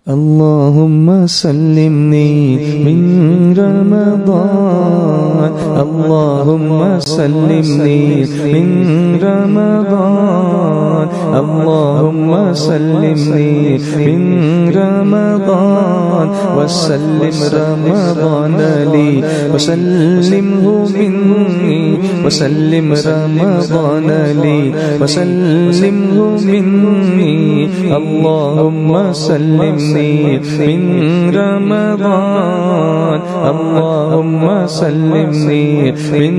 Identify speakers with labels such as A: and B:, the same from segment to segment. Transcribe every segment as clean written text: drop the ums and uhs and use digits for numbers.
A: اللهم سلمني من رمضان، اللهم سلمني من رمضان، اللهم سلمني من رمضان، وسلم رمضان لي وسلمه مني، وسلم رمضان لي وسلمه مني، اللهم سلمني من رمضان، اللهم سلمني من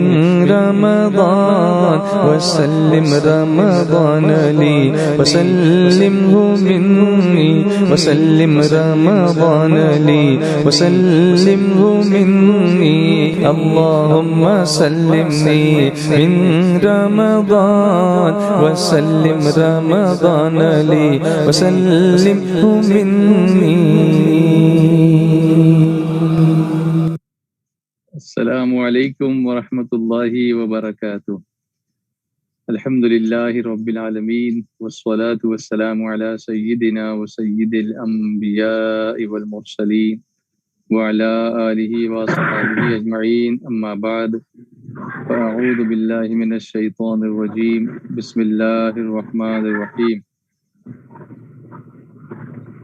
A: رمضان، وسلم رمضان لي وسلمه مني، وسلم رمضان لي وسلمه مني، اللهم سلمني من رمضان، وسلم رمضان لي وسلمه مني.
B: السلام علیکم ورحمۃ اللہ وبرکاتہ. الحمد للہ رب العالمین والصلاة والسلام علی سیدنا وسید الانبیاء والمرسلین وعلی آلہ وصحبہ اجمعین، اما بعد فاعوذ باللہ من الشیطان الرجیم، بسم اللہ الرحمن الرحیم.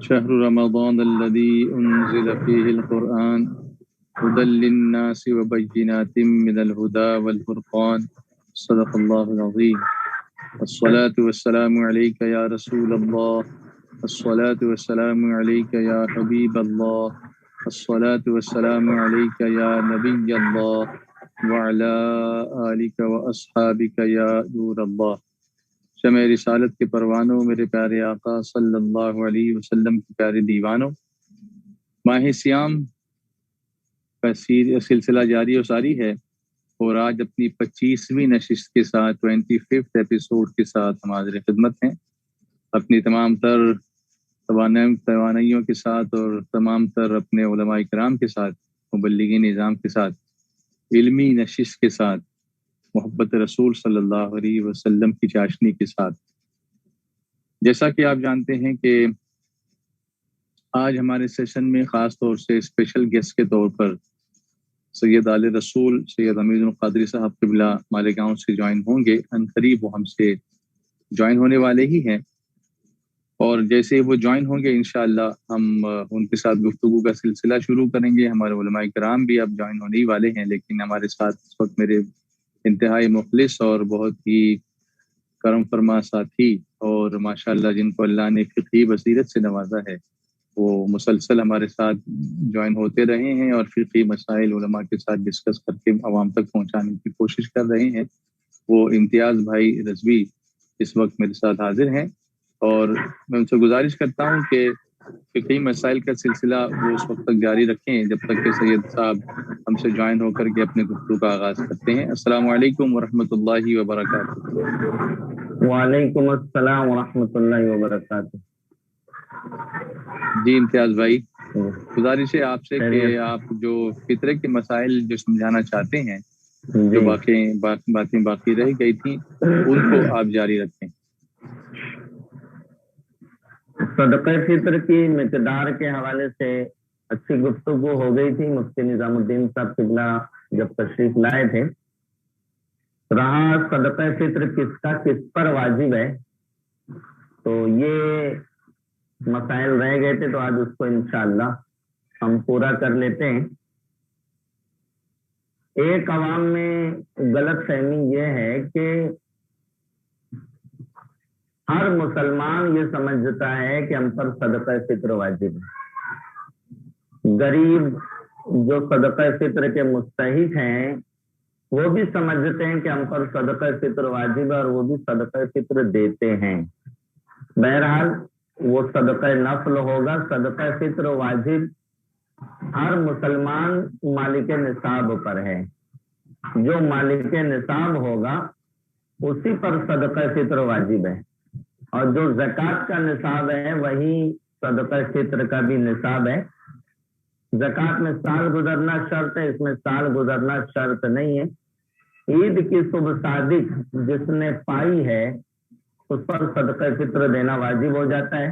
B: شہر رمضان الذی انزل فیہ القرآن هدى للناس وبينات من الهدى والفرقان، صدق الله العظيم. الصلاة والسلام عليك يا رسول الله، الصلاة والسلام عليك يا حبيب الله، الصلاة والسلام عليك يا نبي الله، وعلى آلك وأصحابك يا نور الله. شمع رسالت کے پروانوں، میرے پیارے آقا صلی اللہ علیہ وسلم کے پیارے دیوانوں، ماہ سیام کا سلسلہ جاری و ساری ہے، اور آج اپنی 25ویں نشست کے ساتھ 25th ایپیسوڈ کے ساتھ ہم حاضر خدمت ہیں، اپنی تمام تر توانائیوں کے ساتھ اور تمام تر اپنے علماء کرام کے ساتھ، مبلغین نظام کے ساتھ، علمی نشست کے ساتھ، محبت رسول صلی اللہ علیہ وسلم کی چاشنی کے ساتھ. جیسا کہ آپ جانتے ہیں کہ آج ہمارے سیشن میں خاص طور سے اسپیشل گیسٹ کے طور پر سید آل رسول سید امین القادری صاحب قبلہ مالیگاؤں سے جوائن ہوں گے. ان قریب وہ ہم سے جوائن ہونے والے ہی ہیں، اور جیسے وہ جوائن ہوں گے انشاءاللہ ہم ان کے ساتھ گفتگو کا سلسلہ شروع کریں گے. ہمارے علماء کرام بھی اب جوائن ہونے ہی والے ہیں، لیکن ہمارے ساتھ اس وقت میرے انتہائی مخلص اور بہت ہی کرم فرما ساتھی، اور ماشاءاللہ جن کو اللہ نے فقہی بصیرت سے نوازا ہے، وہ مسلسل ہمارے ساتھ جوائن ہوتے رہے ہیں اور فقہی مسائل علماء کے ساتھ ڈسکس کر کے عوام تک پہنچانے کی کوشش کر رہے ہیں. وہ امتیاز بھائی رضوی اس وقت میرے ساتھ حاضر ہیں، اور میں ان سے گزارش کرتا ہوں کہ فقہی مسائل کا سلسلہ وہ اس وقت تک جاری رکھیں جب تک کہ سید صاحب ہم سے جوائن ہو کر کے اپنے گفتگو کا آغاز کرتے ہیں. السلام علیکم ورحمۃ اللہ وبرکاتہ.
C: وعلیکم السلام ورحمۃ اللہ وبرکاتہ.
B: جی امتیاز بھائی، گزارش ہے آپ سے کہ آپ جو فطرے کے مسائل جو سمجھانا چاہتے ہیں، جو باتیں باقی رہ گئی تھیں، ان کو آپ جاری رکھیں.
C: صدقہ فطر کی مقدار کے حوالے سے اچھی گفتگو ہو گئی تھی. مفتی نظام الدین صاحب قبلہ جب تشریف لائے تھے، رہا صدقہ فطر کس کا کس پر واجب ہے، تو یہ مسائل رہ گئے تھے، تو آج اس کو انشاءاللہ ہم پورا کر لیتے ہیں. ایک عوام میں غلط فہمی یہ ہے کہ ہر مسلمان یہ سمجھتا ہے کہ ہم پر صدقہ فطر واجب ہے. غریب جو صدقہ فطر کے مستحق ہیں وہ بھی سمجھتے ہیں کہ ہم پر صدقہ فطر واجب ہے، اور وہ بھی صدقہ فطر دیتے ہیں. بہرحال وہ صدقہ نفل ہوگا. صدقہ فطر واجب ہر مسلمان مالک نصاب پر ہے. جو مالک نصاب ہوگا اسی پر صدقہ فطر واجب ہے، اور جو زکوٰۃ کا نصاب ہے وہی صدقہ فطر کا بھی نصاب ہے. زکوٰۃ میں سال گزرنا شرط ہے، اس میں سال گزرنا شرط نہیں ہے. عید کی صبح صادق جس نے پائی ہے اس پر صدقہ فطر دینا واجب ہو جاتا ہے.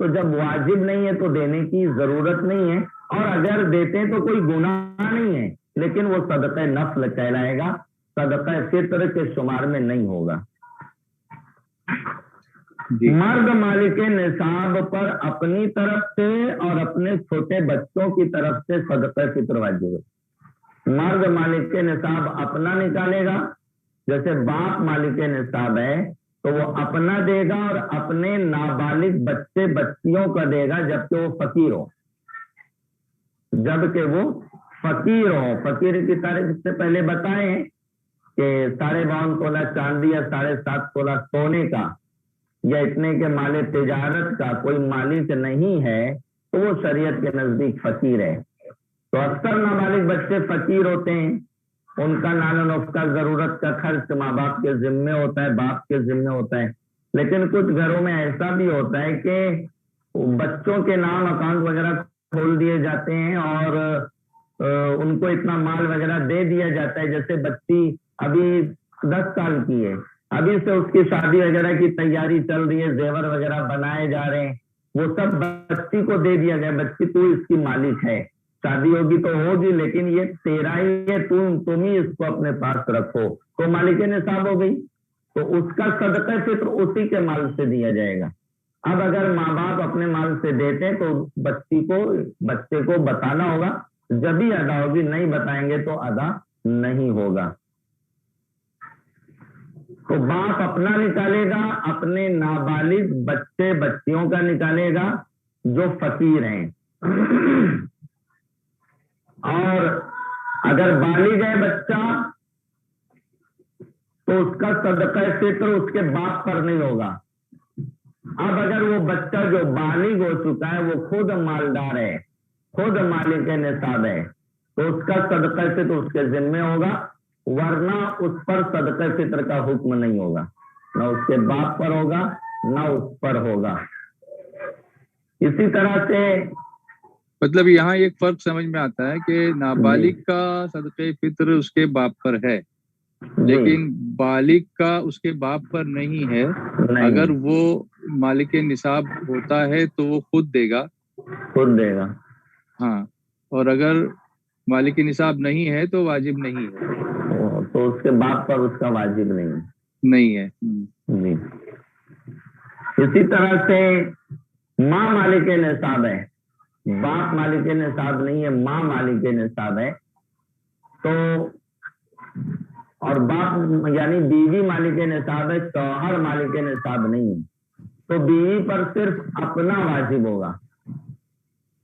C: تو جب واجب نہیں ہے تو دینے کی ضرورت نہیں ہے، اور اگر دیتے ہیں تو کوئی گناہ نہیں ہے، لیکن وہ صدقہ نفل کہلائے گا، صدقہ فطر کے شمار میں نہیں ہوگا۔ مرد مالک نصاب پر اپنی طرف سے اور اپنے چھوٹے بچوں کی طرف سے صدقہ فطر واجب ہے۔ مرد مالک نصاب اپنا نکالے گا، جیسے باپ مالک نصاب ہے تو وہ اپنا دے گا اور اپنے نابالغ بچے بچیوں کا دے گا، جبکہ وہ فقیر ہو، جبکہ وہ فقیر ہو۔ فقیر کی تعریف سے پہلے بتائیں کہ 52.5 تولہ چاندی یا 7.5 تولہ سونے کا یا اتنے کے مال تجارت کا کوئی مالک نہیں ہے تو وہ شریعت کے نزدیک فقیر ہے۔ تو اکثر نابالغ بچے فقیر ہوتے ہیں، ان کا نان و نفقہ ضرورت کا خرچ ماں باپ کے ذمے ہوتا ہے، باپ کے ذمے ہوتا ہے، لیکن کچھ گھروں میں ایسا بھی ہوتا ہے کہ بچوں کے نام اکاؤنٹ وغیرہ کھول دیے جاتے ہیں اور ان کو اتنا مال وغیرہ دے دیا جاتا ہے، جیسے بچی ابھی 10 سال کی ہے، ابھی سے اس کی شادی وغیرہ کی تیاری چل رہی ہے، زیور وغیرہ بنائے جا رہے ہیں، وہ سب بچی کو دے دیا گیا، بچی تو اس کی مالک ہے، شادی ہوگی تو ہوگی لیکن یہ تیرا ہی ہے، تم ہی اس کو اپنے پاس رکھو، تو مالک نصاب ہو گئی، تو اس کا صدقہ فطر اسی کے مال سے دیا جائے گا۔ اب اگر ماں باپ اپنے مال سے دیتے تو بچے کو بتانا ہوگا، جب ہی ادا ہوگی، نہیں بتائیں گے تو ادا نہیں ہوگا۔ تو باپ اپنا نکالے گا، اپنے نابالغ بچے بچیوں کا نکالے گا جو فقیر ہیں، اور اگر بالغ ہے بچہ تو اس کا صدقہ فطر اس کے باپ پر نہیں ہوگا۔ اب اگر وہ بچہ جو بالغ ہو چکا ہے وہ خود مالدار ہے، خود مالک نصاب ہے، تو اس کا صدقہ فطر اس کے ذمے ہوگا، ورنہ اس پر صدقہ فطر کا حکم نہیں ہوگا، نہ اس کے باپ پر ہوگا نہ اس پر ہوگا۔ اسی طرح سے
B: مطلب یہاں ایک فرق سمجھ میں آتا ہے کہ نابالغ کا صدقہ فطر اس کے باپ پر ہے، لیکن بالغ کا اس کے باپ پر نہیں ہے۔ اگر وہ مالک نصاب ہوتا ہے تو وہ خود دے گا، ہاں، اور اگر مالک نصاب نہیں ہے تو واجب نہیں ہے،
C: تو اس کے باپ پر اس کا واجب
B: نہیں ہے۔
C: جی اسی طرح سے ماں مالک نصاب ہے، باپ مالک نصاب نہیں ہے، ماں مالک نصاب ہے، تو اور باپ یعنی بیوی مالک نصاب ہے، شوہر مالک نصاب نہیں ہے، تو بیوی پر صرف اپنا واجب ہوگا،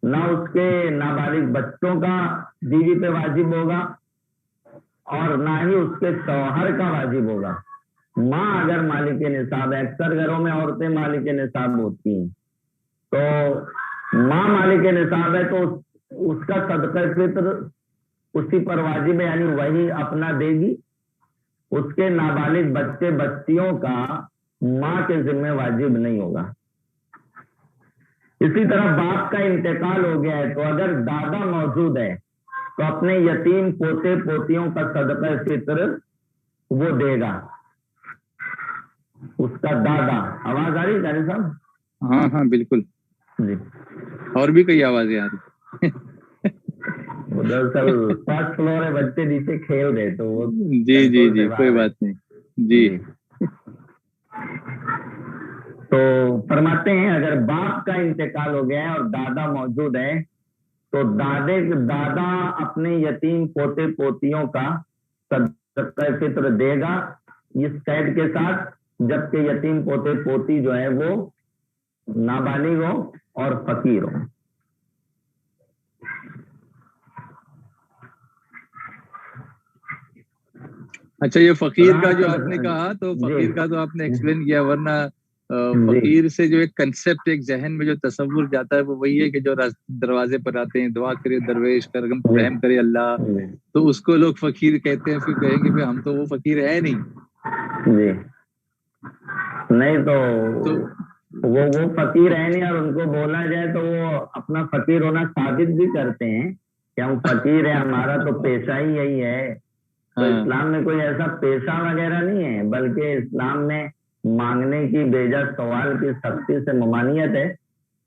C: نہ اس کے نابالغ بچوں کا بیوی پہ واجب ہوگا اور نہ ہی اس کے شوہر کا واجب ہوگا۔ ماں اگر مالک نصاب ہے، اکثر گھروں میں عورتیں مالک نصاب ہوتی ہیں، تو ماں مالک نصاب ہے تو اس کا صدقہ فطر اسی پر واجب ہے، یعنی وہی اپنا دے گی، اس کے نابالغ بچے بچیوں کا ماں کے ذمہ واجب نہیں ہوگا۔ اسی طرح باپ کا انتقال ہو گیا ہے تو اگر دادا موجود ہے تو اپنے یتیم پوتے پوتیوں کا صدقہ فطر وہ دے گا، اس کا دادا۔ آواز آ رہی ہے صاحب؟
B: ہاں ہاں بالکل
C: جی،
B: اور بھی کئی آوازیں آ رہی
C: دراصل فرسٹ فلور ہے، بچے نیچے کھیل رہے تو وہ
B: جی کوئی بات نہیں جی۔
C: تو فرماتے ہیں اگر باپ کا انتقال ہو گیا ہے اور دادا موجود ہے تو دادا اپنے یتیم پوتے پوتیوں کا صدقہ فطر دے گا، اس قید کے ساتھ جبکہ یتیم پوتے پوتی جو ہے وہ نابالغ ہو اور فقیر ہو۔
B: اچھا، یہ فقیر کا جو آپ نے کہا تو فقیر کا تو آپ نے ایکسپلین کیا، ورنہ فقیر سے جو ایک کنسپٹ ایک ذہن میں جو تصور جاتا ہے وہ وہی ہے کہ جو دروازے پر آتے ہیں، دعا کرے درویش کرم رحم کرے اللہ، تو اس کو لوگ فقیر کہتے ہیں، پھر کہیں گے ہم تو وہ فقیر ہے نہیں
C: جی، نہیں تو وہ فقیر ہے نہیں، اور ان کو بولا جائے تو وہ اپنا فقیر ہونا ثابت بھی کرتے ہیں کہ ہم فقیر ہیں، ہمارا تو پیشہ ہی یہی ہے۔ تو اسلام میں کوئی ایسا پیشہ وغیرہ نہیں ہے، بلکہ اسلام میں مانگنے کی بیجا سوال کی سختی سے ممانعت ہے،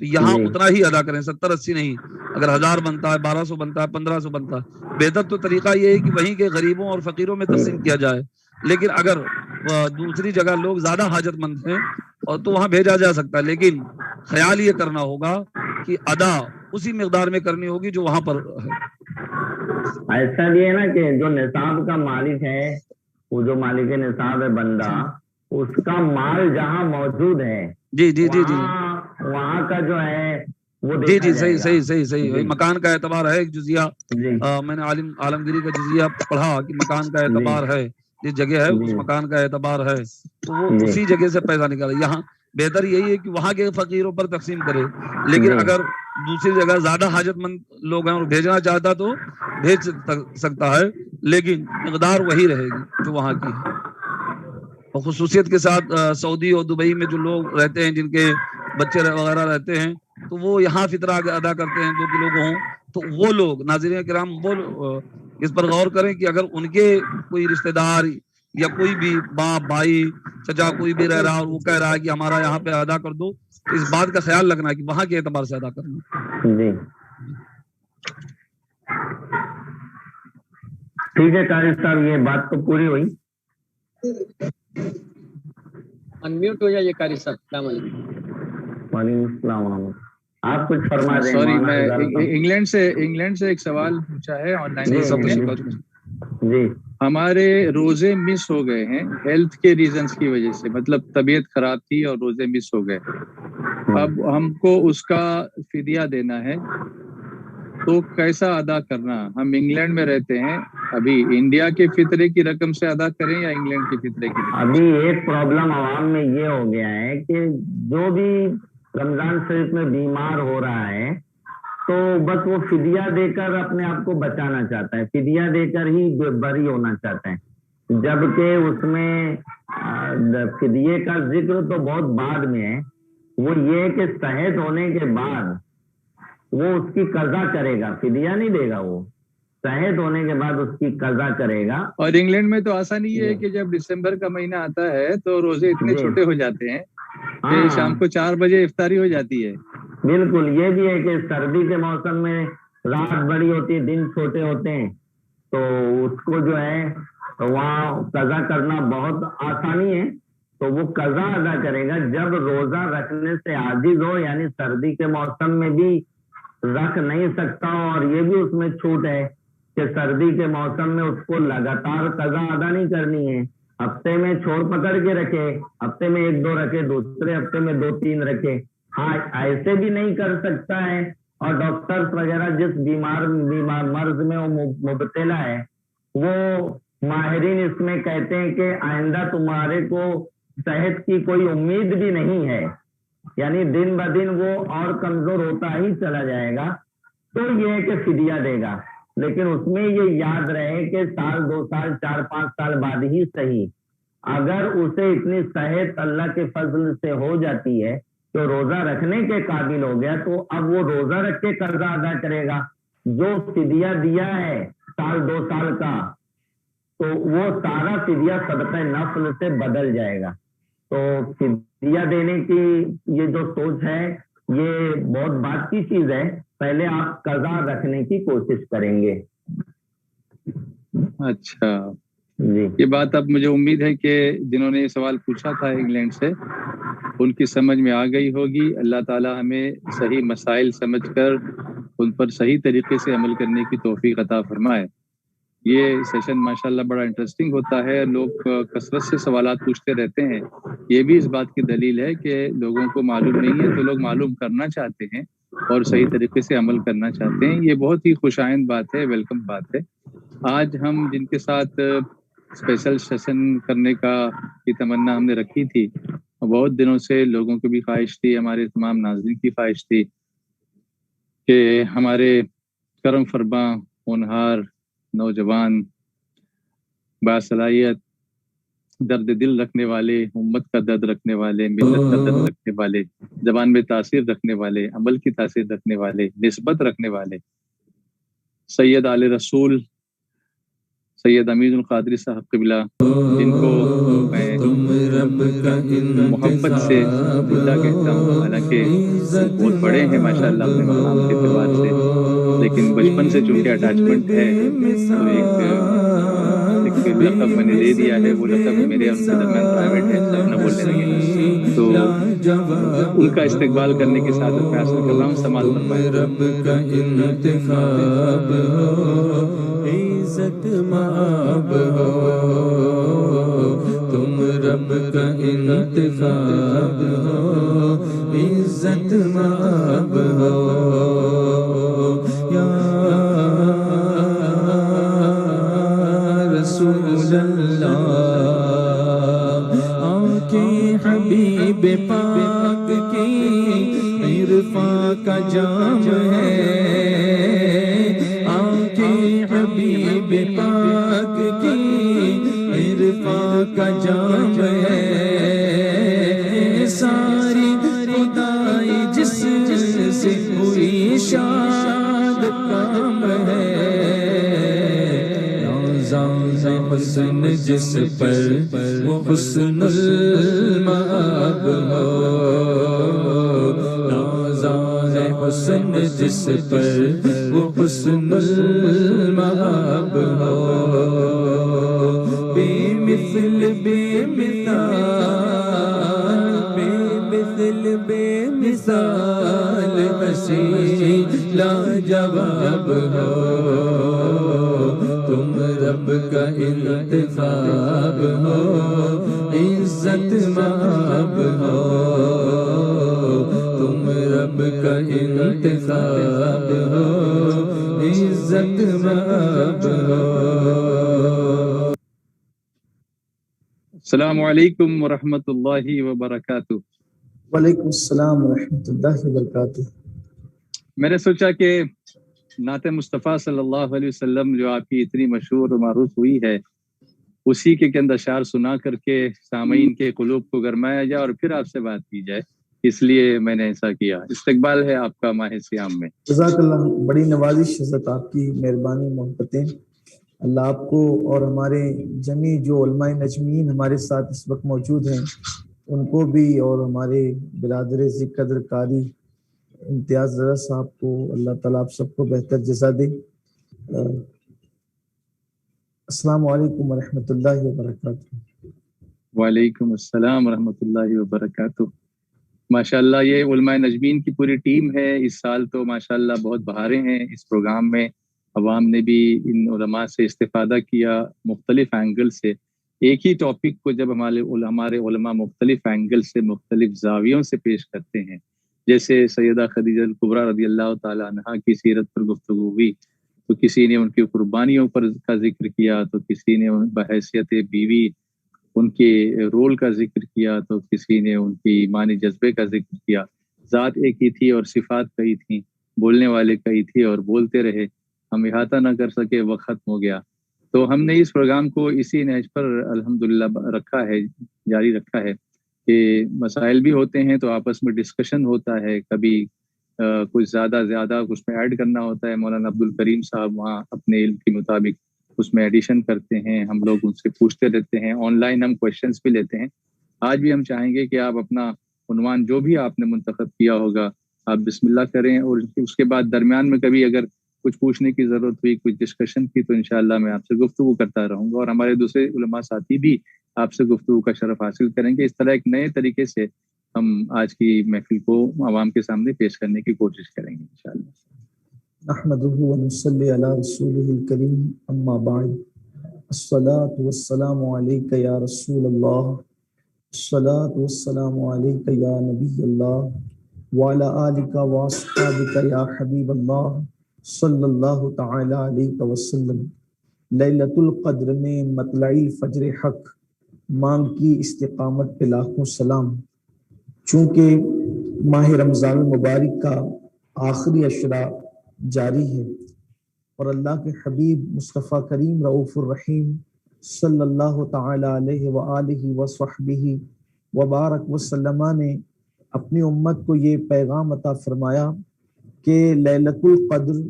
D: تو یہاں اتنا ہی ادا کریں، 70-80 نہیں. اگر 1000 بنتا ہے، 1200 بنتا ہے، 1500 بنتا ہے، بہتر تو طریقہ یہ ہے کہ وہیں کے غریبوں اور فقیروں میں تقسیم کیا جائے. لیکن اگر دوسری جگہ لوگ زیادہ حاجت مند ہیں اور تو وہاں بھیجا جا سکتا ہے، لیکن خیال یہ کرنا ہوگا کہ ادا اسی مقدار میں کرنی ہوگی جو وہاں پر ہے.
C: ایسا بھی ہے نا کہ جو نصاب کا مالک ہے، وہ جو مالک نصاب ہے بندہ، اس کا مال جہاں موجود ہے
D: جی جی جی جی
C: وہاں کا جو ہے وہ
D: جی جی صحیح. مکان کا اعتبار ہے ایک جزیہ. میں نے عالمگیری کا جزیہ پڑھا کہ مکان کا اعتبار ہے، جس جگہ ہے اس مکان کا اعتبار ہے، تو وہ اسی جگہ سے پیسہ نکالا. یہاں بہتر یہی ہے کہ وہاں کے فقیروں پر تقسیم کرے، لیکن اگر دوسری جگہ زیادہ حاجت مند لوگ ہیں اور بھیجنا چاہتا تو بھیج سکتا ہے، لیکن مقدار وہی رہے گی جو وہاں کی ہے. اور خصوصیت کے ساتھ سعودی اور دبئی میں جو لوگ رہتے ہیں، جن کے بچے وغیرہ رہتے ہیں، تو وہ یہاں فطرہ ادا کرتے ہیں 2 کلو گہوں. تو وہ لوگ ناظرین کرام وہ اس پر غور کریں کہ اگر ان کے کوئی رشتہ دار یا کوئی بھی باپ بھائی چچا کوئی بھی رہ رہا اور وہ کہہ رہا ہے کہ ہمارا یہاں پہ ادا کر دو، تو اس بات کا خیال رکھنا کہ وہاں کے اعتبار سے ادا کرنا.
C: جی ٹھیک ہے قاری صاحب، یہ بات تو پوری ہوئی.
E: انمیوٹ ہو جائیے قاری صاحب. السلام علیکم.
C: وعلیکم السلام ورحمۃ. آپ کچھ فرما دیں.
B: سوری، میں انگلینڈ سے ایک سوال پوچھا ہے آن لائن.
C: جی
B: ہمارے روزے مس ہو گئے ہیں ہیلتھ کے ریزنز کی وجہ سے، مطلب طبیعت خراب تھی اور روزے مس ہو گئے. اب ہم کو اس کا فدیہ دینا ہے، تو کیسا ادا کرنا؟ ہم انگلینڈ میں رہتے ہیں، ابھی انڈیا کے فطرے کی رقم سے ادا کریں یا انگلینڈ کے فطرے کی رقم؟
C: ابھی ایک پرابلم عوام میں یہ ہو گیا ہے کہ جو بھی رمضان شریف میں بیمار ہو رہا ہے تو بس وہ فدیہ دے کر اپنے آپ کو بچانا چاہتا ہے، فدیہ دے کر ہی بری ہونا چاہتا ہے، جبکہ اس میں فدیے کا ذکر تو بہت بعد میں ہے. وہ یہ کہ صحت ہونے کے بعد وہ اس کی قضا کرے گا، فدیہ نہیں دے گا. وہ صحت ہونے کے بعد اس کی قضا کرے گا.
B: اور انگلینڈ میں تو آسانی یہ ہے کہ جب دسمبر کا مہینہ آتا ہے تو روزے اتنے چھوٹے ہو جاتے ہیں کہ شام کو 4 بجے افطاری ہو جاتی ہے.
C: بالکل. یہ بھی ہے کہ سردی کے موسم میں رات بڑی ہوتی ہے، دن چھوٹے ہوتے ہیں، تو اس کو جو ہے وہاں قضا کرنا بہت آسانی ہے. تو وہ قضا ادا کرے گا جب روزہ رکھنے سے عاجز ہو، یعنی سردی کے موسم میں بھی رکھ نہیں سکتا. اور یہ بھی اس میں چھوٹ ہے کہ سردی کے موسم میں اس کو لگاتار قضا ادا نہیں کرنی ہے، ہفتے میں چھوڑ پکڑ کے رکھے، ہفتے میں 1-2 رکھے، دوسرے ہفتے میں 2-3 رکھے. ہاں ایسے بھی نہیں کر سکتا ہے. اور ڈاکٹرز وغیرہ جس بیمار مرض میں وہ مبتلا ہے، وہ ماہرین اس میں کہتے ہیں کہ آئندہ تمہارے کو صحت کی کوئی امید بھی نہیں ہے، یعنی دن بدن وہ اور کمزور ہوتا ہی چلا جائے گا. تو یہ ہے کہ فدیہ دے گا، لیکن اس میں یہ یاد رہے کہ 1 2 سال 4-5 سال بعد ہی صحیح، اگر اسے اتنی صحت اللہ کے فضل سے ہو جاتی ہے تو روزہ رکھنے کے قابل ہو گیا، تو اب وہ روزہ رکھ کے قضا ادا کرے گا. جو فدیہ دیا ہے 1-2 سال کا، تو وہ سارا فدیہ صدقہ نفل سے بدل جائے گا. تو فدیہ دینے کی یہ جو سوچ ہے یہ بہت بات کی چیز ہے. پہلے آپ قضا رکھنے کی کوشش کریں گے.
B: اچھا
C: جی
B: یہ بات اب مجھے امید ہے کہ جنہوں نے یہ سوال پوچھا تھا انگلینڈ سے، ان کی سمجھ میں آ گئی ہوگی. اللہ تعالی ہمیں صحیح مسائل سمجھ کر ان پر صحیح طریقے سے عمل کرنے کی توفیق عطا فرمائے. یہ سیشن ماشاءاللہ بڑا انٹرسٹنگ ہوتا ہے، لوگ کثرت سے سوالات پوچھتے رہتے ہیں. یہ بھی اس بات کی دلیل ہے کہ لوگوں کو معلوم نہیں ہے تو لوگ معلوم کرنا چاہتے ہیں اور صحیح طریقے سے عمل کرنا چاہتے ہیں. یہ بہت ہی خوش آئند بات ہے، ویلکم بات ہے. آج ہم جن کے ساتھ اسپیشل سیشن کرنے کی تمنا ہم نے رکھی تھی، بہت دنوں سے لوگوں کی بھی خواہش تھی، ہمارے تمام ناظرین کی خواہش تھی کہ ہمارے کرم فرما ہونہار نوجوان باصلاحیت درد دل رکھنے والے، امت کا درد رکھنے والے، ملت کا درد رکھنے والے، زبان میں تاثیر رکھنے والے، عمل کی تاثیر رکھنے والے، نسبت رکھنے والے سید آل رسول سید امین القادری صاحب قبلہ، جن کو میں محبت سے مدہ کہتا ہوں، حالانکہ بہت بڑے ہیں ماشاءاللہ اپنے مقام کے اعتبار سے، لیکن بچپن سے چونکہ اٹیچمنٹ ہے تو ایک لقب میں نے دے دیا ہے، وہ لقب میرے اور ان کے درمیان پرائیویٹ ہے، نہ بولنے لگے، تو ان کا استقبال کرنے کی سعادت میں حاصل کر رہا ہوں، سماعت فرمائیں۔
A: رب کا انتخاب ہو، عزت مآب ہو، تم رب کا انتخاب ہو، عزت مآب ہو، یا رسول اللہ، آنکھیں حبیب پاک کی عرفاں کا جام ہے، آنکھیں حبیب پاک کی عرفاں کا جام ہے، ساری خدائی جس سے ہوئی شاد کام ہے، حسن جس پر وہ حسن المآب ہو، نازان حسن جس پر وہ حسن المآب ہو، بے مثل بے مثال، بے مثل بے مثال، حسین لاجواب ہو، تم رب کا انتخاب ہو، عزت مآب ہو، تم رب کا انتخاب ہو، عزت مآب ہو۔
B: السلام علیکم ورحمۃ اللہ وبرکاتہ۔
F: وعلیکم السلام ورحمۃ اللہ وبرکاتہ۔
B: میں نے سوچا کہ نعت مصطفیٰ صلی اللہ علیہ وسلم جو آپ کی اتنی مشہور و معروف ہوئی ہے، اسی کے چند اشعار سنا کر کے سامعین کے قلوب کو گرمایا جائے اور پھر آپ سے بات کی جائے، اس لیے میں نے ایسا کیا۔ استقبال ہے آپ کا ماہ صیام میں۔
F: جزاک اللہ، بڑی نوازش حضرت، آپ کی مہربانی محبتیں، اللہ آپ کو اور ہمارے جمی جو علماء نجمین ہمارے ساتھ اس وقت موجود ہیں ان کو بھی، اور ہمارے برادر قدر قاری امتیاز رضا صاحب کو، اللہ تعالیٰ آپ سب کو بہتر جزا دے۔ السلام علیکم ورحمۃ اللہ وبرکاتہ۔
B: وعلیکم السلام ورحمۃ اللہ وبرکاتہ۔ ماشاءاللہ یہ علماء نجمین کی پوری ٹیم ہے، اس سال تو ماشاءاللہ بہت بہاریں ہیں اس پروگرام میں، عوام نے بھی ان علماء سے استفادہ کیا مختلف اینگل سے۔ ایک ہی ٹاپک کو جب ہمارے علماء مختلف اینگل سے، مختلف زاویوں سے پیش کرتے ہیں، جیسے سیدہ خدیجہ الکبریٰ رضی اللہ تعالی عنہا کی سیرت پر گفتگو ہوئی تو کسی نے ان کی قربانیوں پر کا ذکر کیا، تو کسی نے بحیثیت بیوی ان کے رول کا ذکر کیا، تو کسی نے ان کی ایمانی جذبے کا ذکر کیا۔ ذات ایک ہی تھی اور صفات کئی تھیں، بولنے والے کئی تھے اور بولتے رہے، ہم احاطہ نہ کر سکے، وقت ختم ہو گیا۔ تو ہم نے اس پروگرام کو اسی نہج پر الحمدللہ رکھا ہے، جاری رکھا ہے کہ مسائل بھی ہوتے ہیں تو آپس میں ڈسکشن ہوتا ہے، کبھی کچھ زیادہ اس میں ایڈ کرنا ہوتا ہے، مولانا عبد الکریم صاحب وہاں اپنے علم کے مطابق اس میں ایڈیشن کرتے ہیں، ہم لوگ ان سے پوچھتے رہتے ہیں، آن لائن ہم کویشچنس بھی لیتے ہیں۔ آج بھی ہم چاہیں گے کہ آپ اپنا عنوان جو بھی آپ نے منتخب کیا ہوگا آپ بسم اللہ کریں، اور اس کے بعد درمیان میں کبھی اگر کچھ پوچھنے کی ضرورت ہوئی، کچھ ڈسکشن کی، تو انشاءاللہ میں آپ سے گفتگو کرتا رہوں گا، اور ہمارے دوسرے علماء ساتھی بھی آپ سے گفتگو کا شرف حاصل کریں گے۔ اس طرح ایک نئے طریقے سے ہم آج کی محفل کو عوام کے سامنے پیش کرنے کی کوشش کریں گے انشاءاللہ۔
F: نحمدہ ونصلی علی رسولہ الکریم، اما بعد، الصلاۃ والسلام علیک یا رسول اللہ، الصلاۃ والسلام علیک یا نبی اللہ، وعلی آلک واصحابک یا حبیب اللہ، صلی اللہ تعالی علیہ وسلم۔ لیلۃ القدر میں مطلع فجر حق مانگ کی استقامت پہ لاکھوں سلام۔ چونکہ ماہ رمضان المبارک کا آخری اشرا جاری ہے اور اللہ کے حبیب مصطفیٰ کریم رؤوف الرحیم صلی اللہ تعالی علیہ وآلہ وصحبہ وبارک وسلم نے اپنی امت کو یہ پیغام عطا فرمایا کہ لیلۃ القدر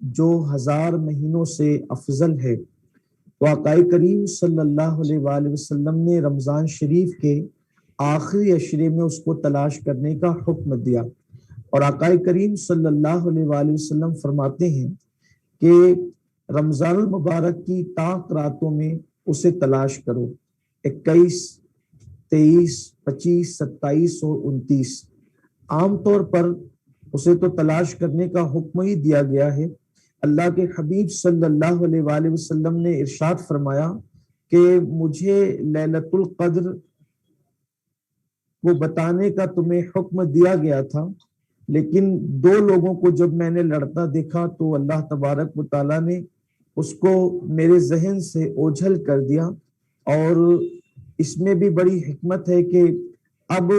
F: جو 1000 مہینوں سے افضل ہے، تو آقا کریم صلی اللہ علیہ وآلہ وسلم نے رمضان شریف کے آخری عشرے میں اس کو تلاش کرنے کا حکم دیا، اور آقا کریم صلی اللہ علیہ وآلہ وسلم فرماتے ہیں کہ رمضان المبارک کی طاق راتوں میں اسے تلاش کرو، 21، 23، 25، 27 اور 29۔ عام طور پر اسے تو تلاش کرنے کا حکم ہی دیا گیا ہے۔ اللہ کے حبیب صلی اللہ علیہ وآلہ وسلم نے ارشاد فرمایا کہ مجھے لیلۃ القدر کو بتانے کا تمہیں حکم دیا گیا تھا، لیکن 2 لوگوں کو جب میں نے لڑتا دیکھا تو اللہ تبارک و تعالیٰ نے اس کو میرے ذہن سے اوجھل کر دیا۔ اور اس میں بھی بڑی حکمت ہے کہ اب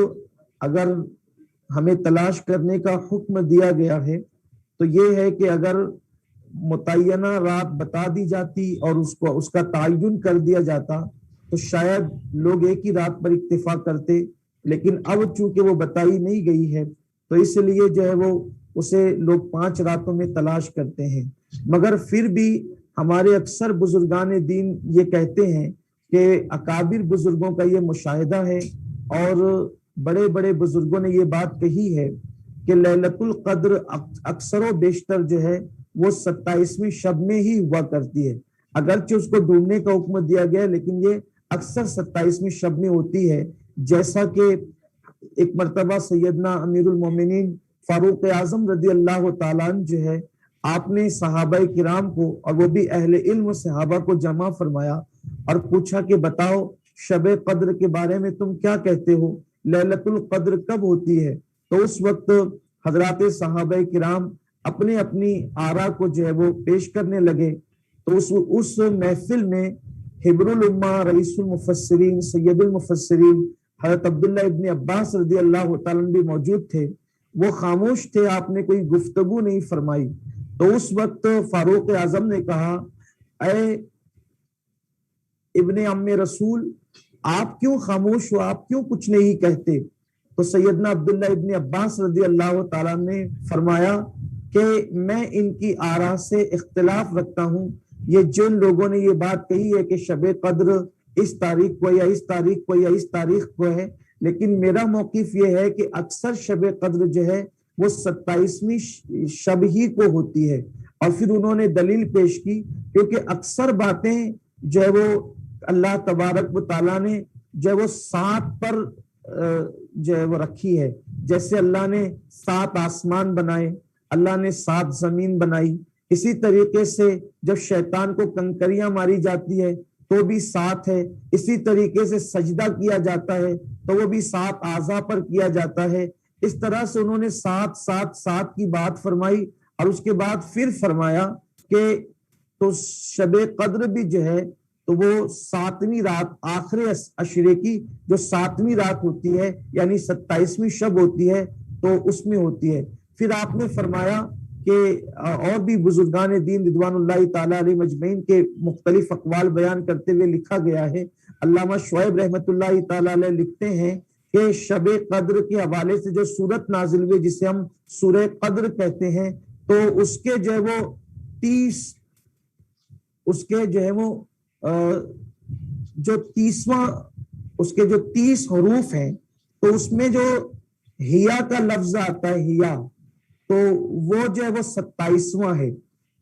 F: اگر ہمیں تلاش کرنے کا حکم دیا گیا ہے تو یہ ہے کہ اگر متعینہ رات بتا دی جاتی اور اس کا تعین کر دیا جاتا تو شاید لوگ ایک ہی رات پر اکتفا کرتے، لیکن اب چونکہ وہ بتائی نہیں گئی ہے تو اس لیے جو ہے وہ اسے لوگ 5 راتوں میں تلاش کرتے ہیں۔ مگر پھر بھی ہمارے اکثر بزرگان دین یہ کہتے ہیں کہ اکابر بزرگوں کا یہ مشاہدہ ہے اور بڑے بڑے بزرگوں نے یہ بات کہی ہے کہ لیلۃ القدر اکثر و بیشتر جو ہے وہ 27ویں شب میں ہی ہوا کرتی ہے، اگرچہ اس کو ڈھونڈنے کا حکم دیا گیا لیکن یہ اکثر 27ویں شب میں ہوتی ہے۔ جیسا کہ ایک مرتبہ سیدنا امیر المومنین فاروق اعظم رضی اللہ تعالیٰ عنہ جو ہے آپ نے صحابہ کرام کو اور وہ بھی اہل علم صحابہ کو جمع فرمایا اور پوچھا کہ بتاؤ شب قدر کے بارے میں تم کیا کہتے ہو، لیلۃ القدر کب ہوتی ہے؟ تو اس وقت حضرات صحابہ کرام اپنے اپنی آرا کو جو ہے وہ پیش کرنے لگے۔ تو اس محفل میں حبر الامہ رئیس المفسرین سید المفسرین حضرت عبداللہ ابن عباس رضی اللہ تعالیٰ بھی موجود تھے، وہ خاموش تھے، آپ نے کوئی گفتگو نہیں فرمائی۔ تو اس وقت فاروق اعظم نے کہا اے ابن عم رسول آپ کیوں خاموش ہو، آپ کیوں کچھ نہیں کہتے؟ تو سیدنا عبداللہ ابن عباس رضی اللہ تعالیٰ نے فرمایا کہ میں ان کی آراء سے اختلاف رکھتا ہوں، یہ جن لوگوں نے یہ بات کہی ہے کہ شب قدر اس تاریخ کو یا اس تاریخ کو یا اس تاریخ کو ہے، لیکن میرا موقف یہ ہے کہ اکثر شب قدر جو ہے وہ 27ویں شب ہی کو ہوتی ہے۔ اور پھر انہوں نے دلیل پیش کی کیونکہ اکثر باتیں جو ہے وہ اللہ تبارک و تعالیٰ نے جو ہے وہ 7 پر جو ہے وہ رکھی ہے، جیسے اللہ نے 7 آسمان بنائے، اللہ نے 7 زمین بنائی، اسی طریقے سے جب شیطان کو کنکریاں ماری جاتی ہے تو بھی 7 ہے، اسی طریقے سے سجدہ کیا جاتا ہے تو وہ بھی 7 اعضاء پر کیا جاتا ہے۔ اس طرح سے انہوں نے 7 7 7 کی بات فرمائی اور اس کے بعد پھر فرمایا کہ تو شب قدر بھی جو ہے تو وہ 7ویں رات آخر عشرے کی جو 7ویں رات ہوتی ہے یعنی 27ویں شب ہوتی ہے تو اس میں ہوتی ہے۔ پھر آپ نے فرمایا کہ اور بھی بزرگان دین رضوان اللہ تعالیٰ علیہ مجمعین کے مختلف اقوال بیان کرتے ہوئے لکھا گیا ہے۔ علامہ شعیب رحمۃ اللہ تعالیٰ علیہ لکھتے ہیں کہ شب قدر کے حوالے سے جو سورت نازل ہوئی جسے ہم سورہ قدر کہتے ہیں تو اس کے جو ہے وہ 30 اس کے جو ہے وہ جو 30واں اس کے جو 30 حروف ہیں تو اس میں جو ہیا کا لفظ آتا ہے ہیا تو وہ جو ہے وہ 27واں ہے۔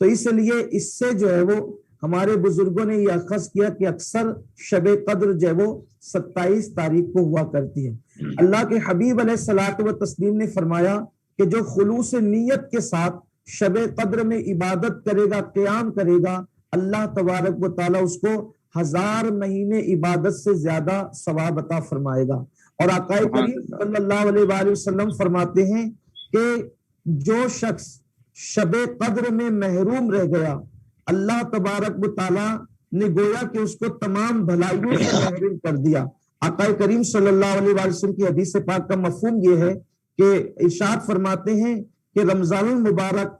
F: تو اس لیے اس سے جو ہے وہ ہمارے بزرگوں نے یہ اخذ کیا کہ اکثر شب قدر جو ہے وہ 27 تاریخ کو ہوا کرتی ہے۔ اللہ کے حبیب علیہ الصلوۃ والتسلیم نے فرمایا کہ جو خلوص نیت کے ساتھ شب قدر میں عبادت کرے گا، قیام کرے گا، اللہ تبارک و تعالیٰ اس کو 1000 مہینے عبادت سے زیادہ ثواب عطا فرمائے گا۔ اور آقا کریم صلی اللہ علیہ وآلہ وسلم فرماتے ہیں کہ جو شخص شب قدر میں محروم رہ گیا اللہ تبارک و تعالیٰ نے گویا کہ اس کو تمام بھلائیوں سے محروم کر دیا۔ آقا کریم صلی اللہ علیہ وآلہ وسلم کی حدیث پاک کا مفہوم یہ ہے کہ ارشاد فرماتے ہیں کہ رمضان المبارک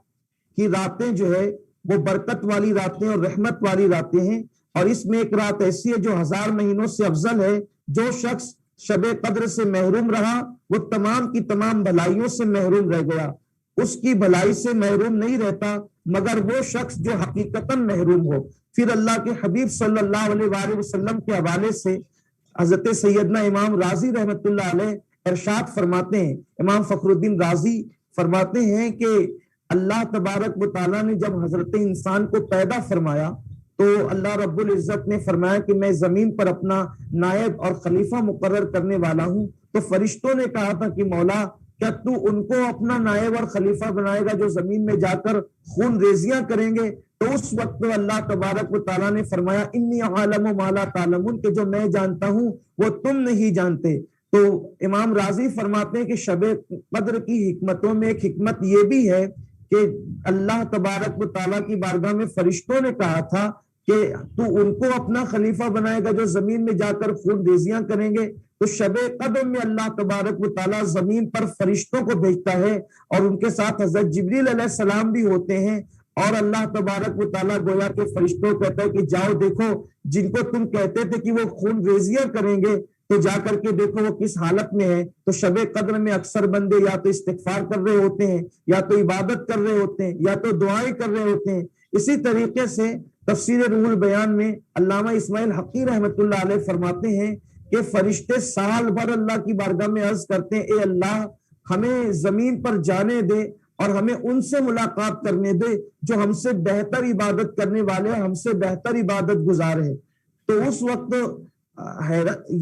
F: کی راتیں جو ہے وہ برکت والی راتیں اور رحمت والی راتیں ہیں، اور اس میں ایک رات ایسی ہے جو 1000 مہینوں سے افضل ہے۔ جو شخص شب قدر سے محروم رہا وہ تمام کی تمام بھلائیوں سے محروم رہ گیا۔ اس کی بھلائی سے محروم نہیں رہتا مگر وہ شخص جو حقیقتاً محروم ہو۔ پھر اللہ کے حبیب صلی اللہ علیہ وآلہ وسلم کے حوالے سے حضرت سیدنا امام رازی رحمت اللہ علیہ ارشاد فرماتے ہیں، امام فخر الدین رازی فرماتے ہیں کہ اللہ تبارک و تعالیٰ نے جب حضرت انسان کو پیدا فرمایا تو اللہ رب العزت نے فرمایا کہ میں زمین پر اپنا نائب اور خلیفہ مقرر کرنے والا ہوں۔ تو فرشتوں نے کہا تھا کہ مولا کیا تو ان کو اپنا نائب اور خلیفہ بنائے گا جو زمین میں جا کر خون ریزیاں کریں گے؟ تو اس وقت اللہ تبارک و تعالیٰ نے فرمایا انی عالم ما لا تعلمون، کہ جو میں جانتا ہوں وہ تم نہیں جانتے۔ تو امام رازی فرماتے ہیں کہ شب قدر کی حکمتوں میں ایک حکمت یہ بھی ہے کہ اللہ تبارک و تعالیٰ کی بارگاہ میں فرشتوں نے کہا تھا کہ تو ان کو اپنا خلیفہ بنائے گا جو زمین میں جا کر خون ریزیاں کریں گے۔ تو شب قدر میں اللہ تبارک و تعالیٰ زمین پر فرشتوں کو بھیجتا ہے اور ان کے ساتھ حضرت جبریل علیہ السلام بھی ہوتے ہیں، اور اللہ تبارک و تعالیٰ گویا کہ فرشتوں کو کہتا ہے کہ جاؤ دیکھو جن کو تم کہتے تھے کہ وہ خون ریزیاں کریں گے تو جا کر کے دیکھو وہ کس حالت میں ہے۔ تو شب قدر میں اکثر بندے یا تو استغفار کر رہے ہوتے ہیں، یا تو عبادت کر رہے ہوتے ہیں، یا تو دعائیں کر رہے ہوتے ہیں۔ اسی طریقے سے تفسیر روح البیان میں علامہ اسماعیل حقی رحمت اللہ علیہ فرماتے ہیں کہ فرشتے سال بھر اللہ کی بارگاہ میں عرض کرتے ہیں اے اللہ ہمیں زمین پر جانے دے اور ہمیں ان سے ملاقات کرنے دے جو ہم سے بہتر عبادت کرنے والے ہیں، ہم سے بہتر عبادت گزار ہے۔ تو اس وقت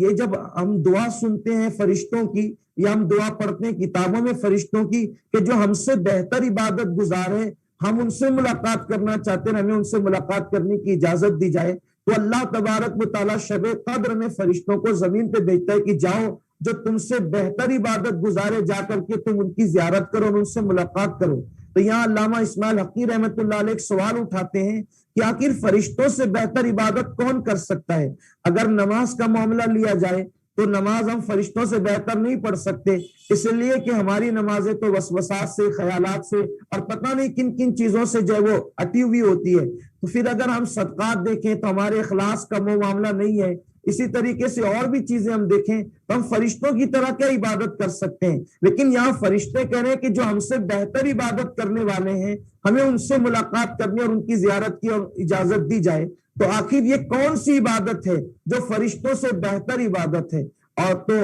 F: یہ جب ہم دعا سنتے ہیں فرشتوں کی یا ہم دعا پڑھتے ہیں کتابوں میں فرشتوں کی کہ جو ہم سے بہتر عبادت گزار ہے ہم ان سے ملاقات کرنا چاہتے ہیں، ہمیں ان سے ملاقات کرنے کی اجازت دی جائے، تو اللہ تبارک و تعالیٰ شب قدر میں فرشتوں کو زمین پہ بھیجتا ہے کہ جاؤ جو تم سے بہتر عبادت گزارے جا کر کے تم ان کی زیارت کرو اور ان سے ملاقات کرو۔ تو یہاں علامہ اسماعیل حقی رحمت اللہ علیہ ایک سوال اٹھاتے ہیں کہ آخر فرشتوں سے بہتر عبادت کون کر سکتا ہے؟ اگر نماز کا معاملہ لیا جائے تو نماز ہم فرشتوں سے بہتر نہیں پڑھ سکتے، اس لیے کہ ہماری نمازیں تو وسوسات سے، خیالات سے اور پتہ نہیں کن کن چیزوں سے جو ہے وہ اٹی ہوئی ہوتی ہے۔ تو پھر اگر ہم صدقات دیکھیں تو ہمارے اخلاص کا وہ معاملہ نہیں ہے، اسی طریقے سے اور بھی چیزیں ہم دیکھیں تو ہم فرشتوں کی طرح کیا عبادت کر سکتے ہیں؟ لیکن یہاں فرشتے کہہ رہے ہیں کہ جو ہم سے بہتر عبادت کرنے والے ہیں ہمیں ان سے ملاقات کرنی اور ان کی زیارت کی اور اجازت دی جائے۔ تو آخر یہ کون سی عبادت ہے جو فرشتوں سے بہتر عبادت ہے؟ اور تو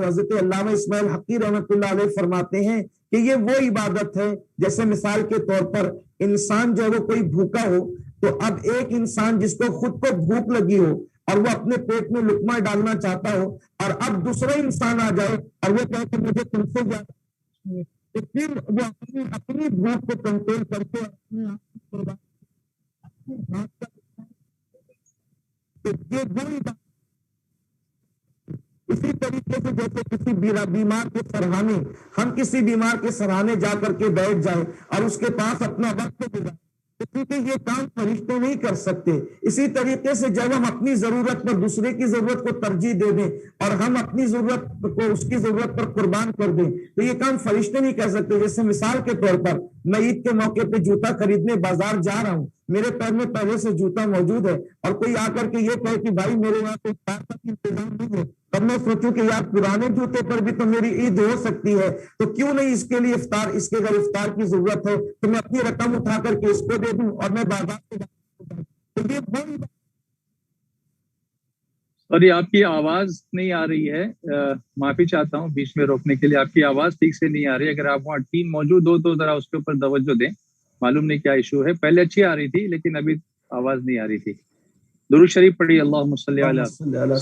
F: حضرت علامہ اسماعیل حقی رحمت اللہ علیہ فرماتے ہیں کہ یہ وہ عبادت ہے جیسے مثال کے طور پر انسان جو ہے وہ کوئی بھوکا ہو، تو اب ایک انسان جس کو خود کو بھوک لگی ہو اور وہ اپنے پیٹ میں لقمہ ڈالنا چاہتا ہو، اور اب دوسرا انسان آ جائے اور وہ کہے کہ مجھے تم سے زیادہ، تو پھر وہ اپنی بھوک کو کنٹرول کر کے اپنے آپ کو اسی طریقے سے جیسے کسی بیمار کے سرہانے، ہم کسی بیمار کے سرہانے جا کر کے بیٹھ جائیں اور اس کے پاس اپنا وقت گزاریں، کیونکہ یہ کام فرشتے نہیں کر سکتے۔ اسی طریقے سے جب ہم اپنی ضرورت پر دوسرے کی ضرورت کو ترجیح دے دیں اور ہم اپنی ضرورت کو اس کی ضرورت پر قربان کر دیں تو یہ کام فرشتے نہیں کر سکتے۔ جیسے مثال کے طور پر میں عید کے موقع پہ جوتا خریدنے بازار جا رہا ہوں، میرے پیر میں پہلے سے جوتا موجود ہے اور کوئی آ کر کے یہ کہے کہ بھائی میرے یہاں کوئی افطار کا انتظام نہیں ہے، تب میں سوچوں کہ یار پرانے جوتے پر بھی تو میری عید ہو سکتی ہے، تو کیوں نہیں اس کے لیے افطار، اس کے اگر افطار کی ضرورت ہے تو میں اپنی رقم اٹھا کر کے اس کو دے دوں اور میں بازار سے
B: اور یہ آپ کی آواز نہیں آ رہی ہے، معافی چاہتا ہوں بیچ میں روکنے کے لیے، آپ کی آواز ٹھیک سے نہیں آ رہی ہے۔ اگر آپ وہاں ٹیم موجود ہو تو ذرا اس کے اوپر توجہ دیں، معلوم نہیں کیا ایشو ہے، پہلے اچھی آ رہی تھی لیکن ابھی آواز نہیں آ رہی تھی۔ درود شریف پڑھی، اللہم صلی علی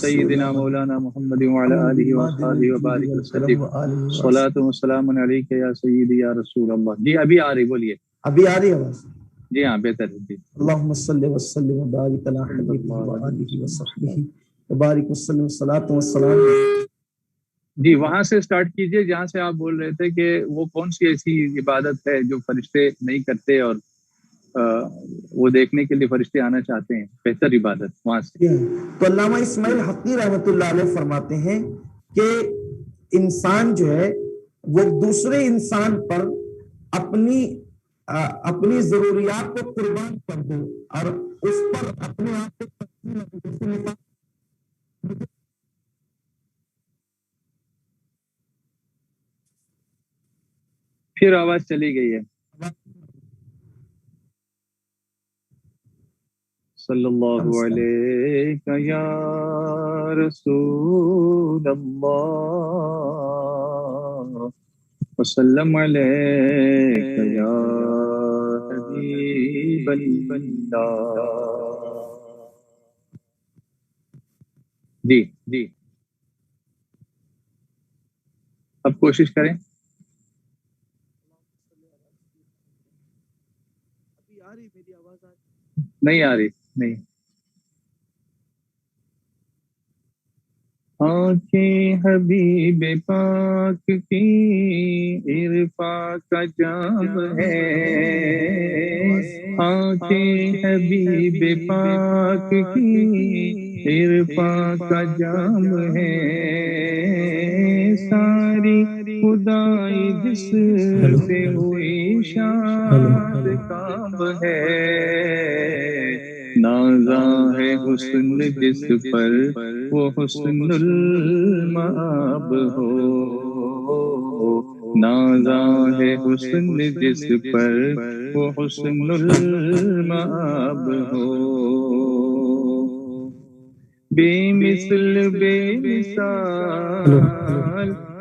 B: سیدنا مولانا محمد وعلی آلہ وصحبہ وبارک وسلم، صلاۃ و سلام علیک یا سیدی یا رسول اللہ۔ جی ابھی آ رہی، بولیے۔
F: ابھی آ رہی ہے آواز؟
B: جی ہاں بہتر ہے جی۔
F: اللہم صلی وسلم وبارک علی حبیبہ وآلہ وصحبہ وبارک وسلم، صلاۃ و سلام۔
B: جی وہاں سے سٹارٹ کیجئے جہاں سے آپ بول رہے تھے کہ وہ کون سی ایسی عبادت ہے جو فرشتے نہیں کرتے اور وہ دیکھنے کے لیے فرشتے آنا چاہتے ہیں، بہتر عبادت وہاں سے۔
F: تو علامہ اسماعیل حقی رحمت اللہ علیہ فرماتے ہیں کہ انسان جو ہے وہ دوسرے انسان پر اپنی ضروریات کو قربان کر دے اور اس پر اپنے آپ کو تقسیم کر۔
B: پھر آواز چلی گئی ہے. صلی اللہ علیہ یا رسول اللہ وسلم علیک یا حبیب اللہ. جی جی اب کوشش کریں. نہیں آ رہی نہیں. آنکھیں حبیب پاک کی عرفان کا جام ہے. آنکھیں حبیب پاک کی عرفان کا جام ہے. ساری خدائی جس سے ہوئی شاد کام ہے. نازاں ہے حسن جس پر وہ حسن المآب ہو. نازاں ہے حسن جس پر وہ حسن المآب ہو. بے مثل بے مثال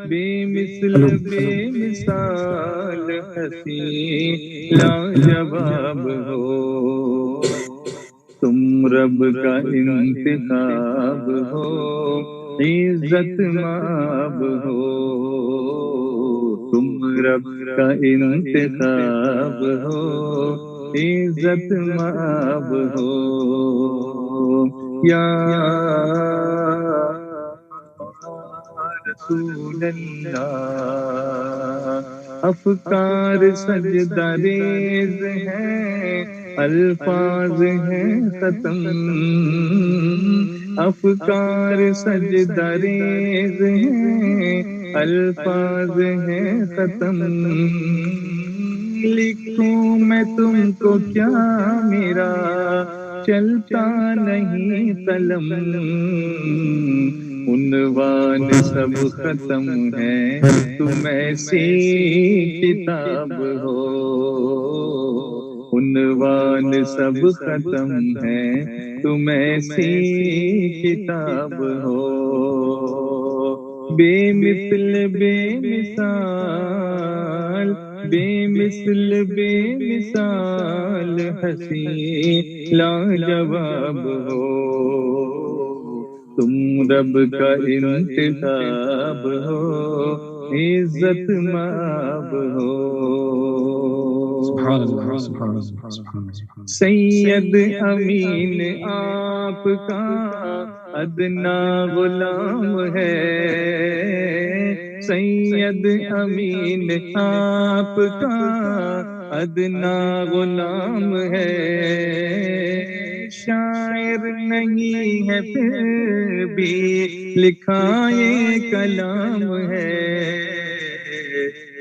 B: بے مثل بے مثال حسین لاجواب ہو. تم رب کا انتخاب ہو عزت مآب ہو. تم رب کا انتخاب ہو عزت مآب ہو. یا رسول اللہ افکار سجدہ ریز ہیں الفاظ ہیں ختم. افکار سجدہ ریز ہیں الفاظ ہیں ختم. لکھوں میں تم کو کیا میرا چلتا نہیں قلم. عنوان سب ختم ہے تم ایسی کتاب ہو. عنوان سب ختم ہے تم ایسی کتاب ہو. بے مثل بے مثال بے مثل بے مثال حسین لاجواب ہو. تم رب کا انتخاب ہو عزت مآب ہو.
D: سبحان اللہ سبحان اللہ سبحان اللہ.
B: سید امین آپ کا ادنا غلام ہے. سید امین آپ کا ادنا غلام ہے. شاعر نہیں ہے پھر بھی لکھا یہ کلام ہے.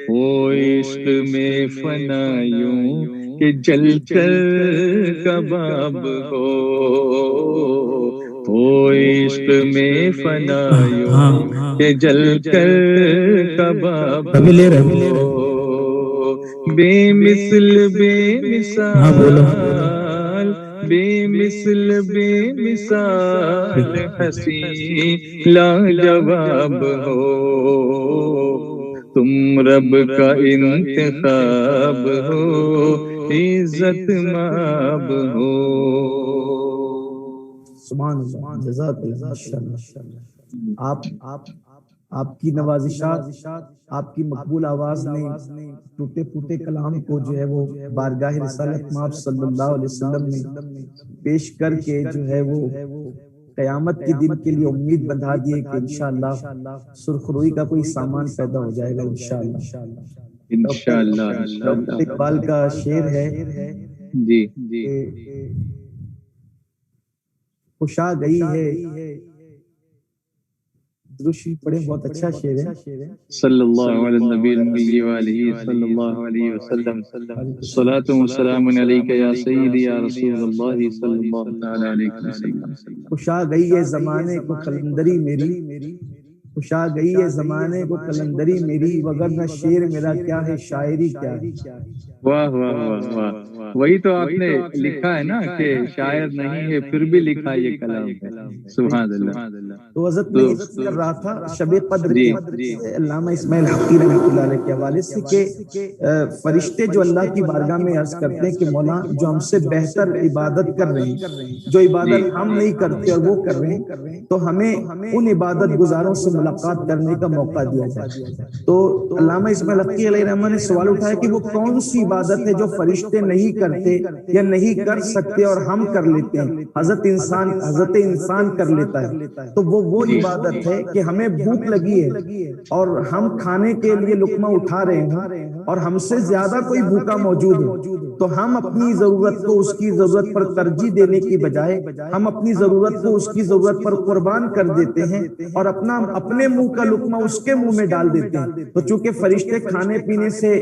B: وہ عشق میں فنا یوں کہ جل کر کباب ہو. وہ عشق میں فنا یوں کہ جل کر کباب ہو. بے مثل بے مثال بے مثل بے مثال حسین لاجواب ہو. تم رب کا انتخاب ہو عزت مآب ہو.
F: سبحان اللہ. جزاک اللہ. ماشاءاللہ. آپ کی نوازشات آپ کی مقبول آواز نے ٹوٹے پھوٹے کلام کو جو ہے وہ بارگاہ رسالت مآب صلی اللہ علیہ وسلم میں پیش کر کے جو ہے وہ قیامت کے دن کے لیے امید بندھا دیے کہ انشاءاللہ سرخ روئی کا کوئی سامان پیدا ہو جائے گا انشاءاللہ.
B: انشاءاللہ
F: اقبال کا شعر ہے
B: جی
F: خوشا گئی ہے. درشی پڑھے بہت اچھا شعر ہے.
B: صلی اللہ علیہ نبی النبی وآلہ صلی اللہ علیہ وسلم. صلاۃ و سلام علیک یا سیدی یا رسول اللہ صلی اللہ تعالی علیہ وسلم.
F: خوشا گئی ہے زمانے کو قلندری میری خوشا گئی ہے زمانے کو کلندری میری، وگرنہ شعر میرا کیا ہے شاعری کیا ہے۔
B: واہ واہ واہ واہ، وہی تو آپ نے لکھا ہے نا کہ شاعر نہیں ہے پھر بھی لکھا یہ کلام ہے، سبحان اللہ۔
F: تو حضرت میں یہ کر رہا تھا شب قدر کے علامہ اسماعیل حقی رحمۃ اللہ علیہ کے حوالے سے کہ فرشتے جو اللہ کی بارگاہ میں عرض کرتے ہیں کہ مولا جو ہم سے بہتر عبادت کر رہے ہیں، جو عبادت ہم نہیں کرتے اور وہ کر رہے ہیں، تو ہمیں ان عبادت گزاروں سے ملاقات کرنے کا موقع دیا جائے۔ تو علامہ اسماعیل حقی علیہ رحمۃ نے سوال اٹھایا کہ وہ کون سی عبادت ہے جو فرشتے نہیں کرتے یا نہیں کر سکتے اور ہم کر لیتے ہیں، حضرت انسان کر لیتا ہے؟ تو وہ عبادت ہے کہ ہمیں بھوک لگی ہے اور ہم کھانے کے لیے لقمہ اٹھا رہے ہیں اور ہم سے زیادہ کوئی بھوکا موجود ہے، تو ہم اپنی ضرورت کو اس کی ضرورت پر ترجیح دینے کی بجائے ہم اپنی ضرورت کو اس کی ضرورت پر قربان کر دیتے ہیں اور اپنے منہ کا لقمہ اس کے منہ میں ڈال دیتے ہیں۔ تو چونکہ فرشتے کھانے پینے سے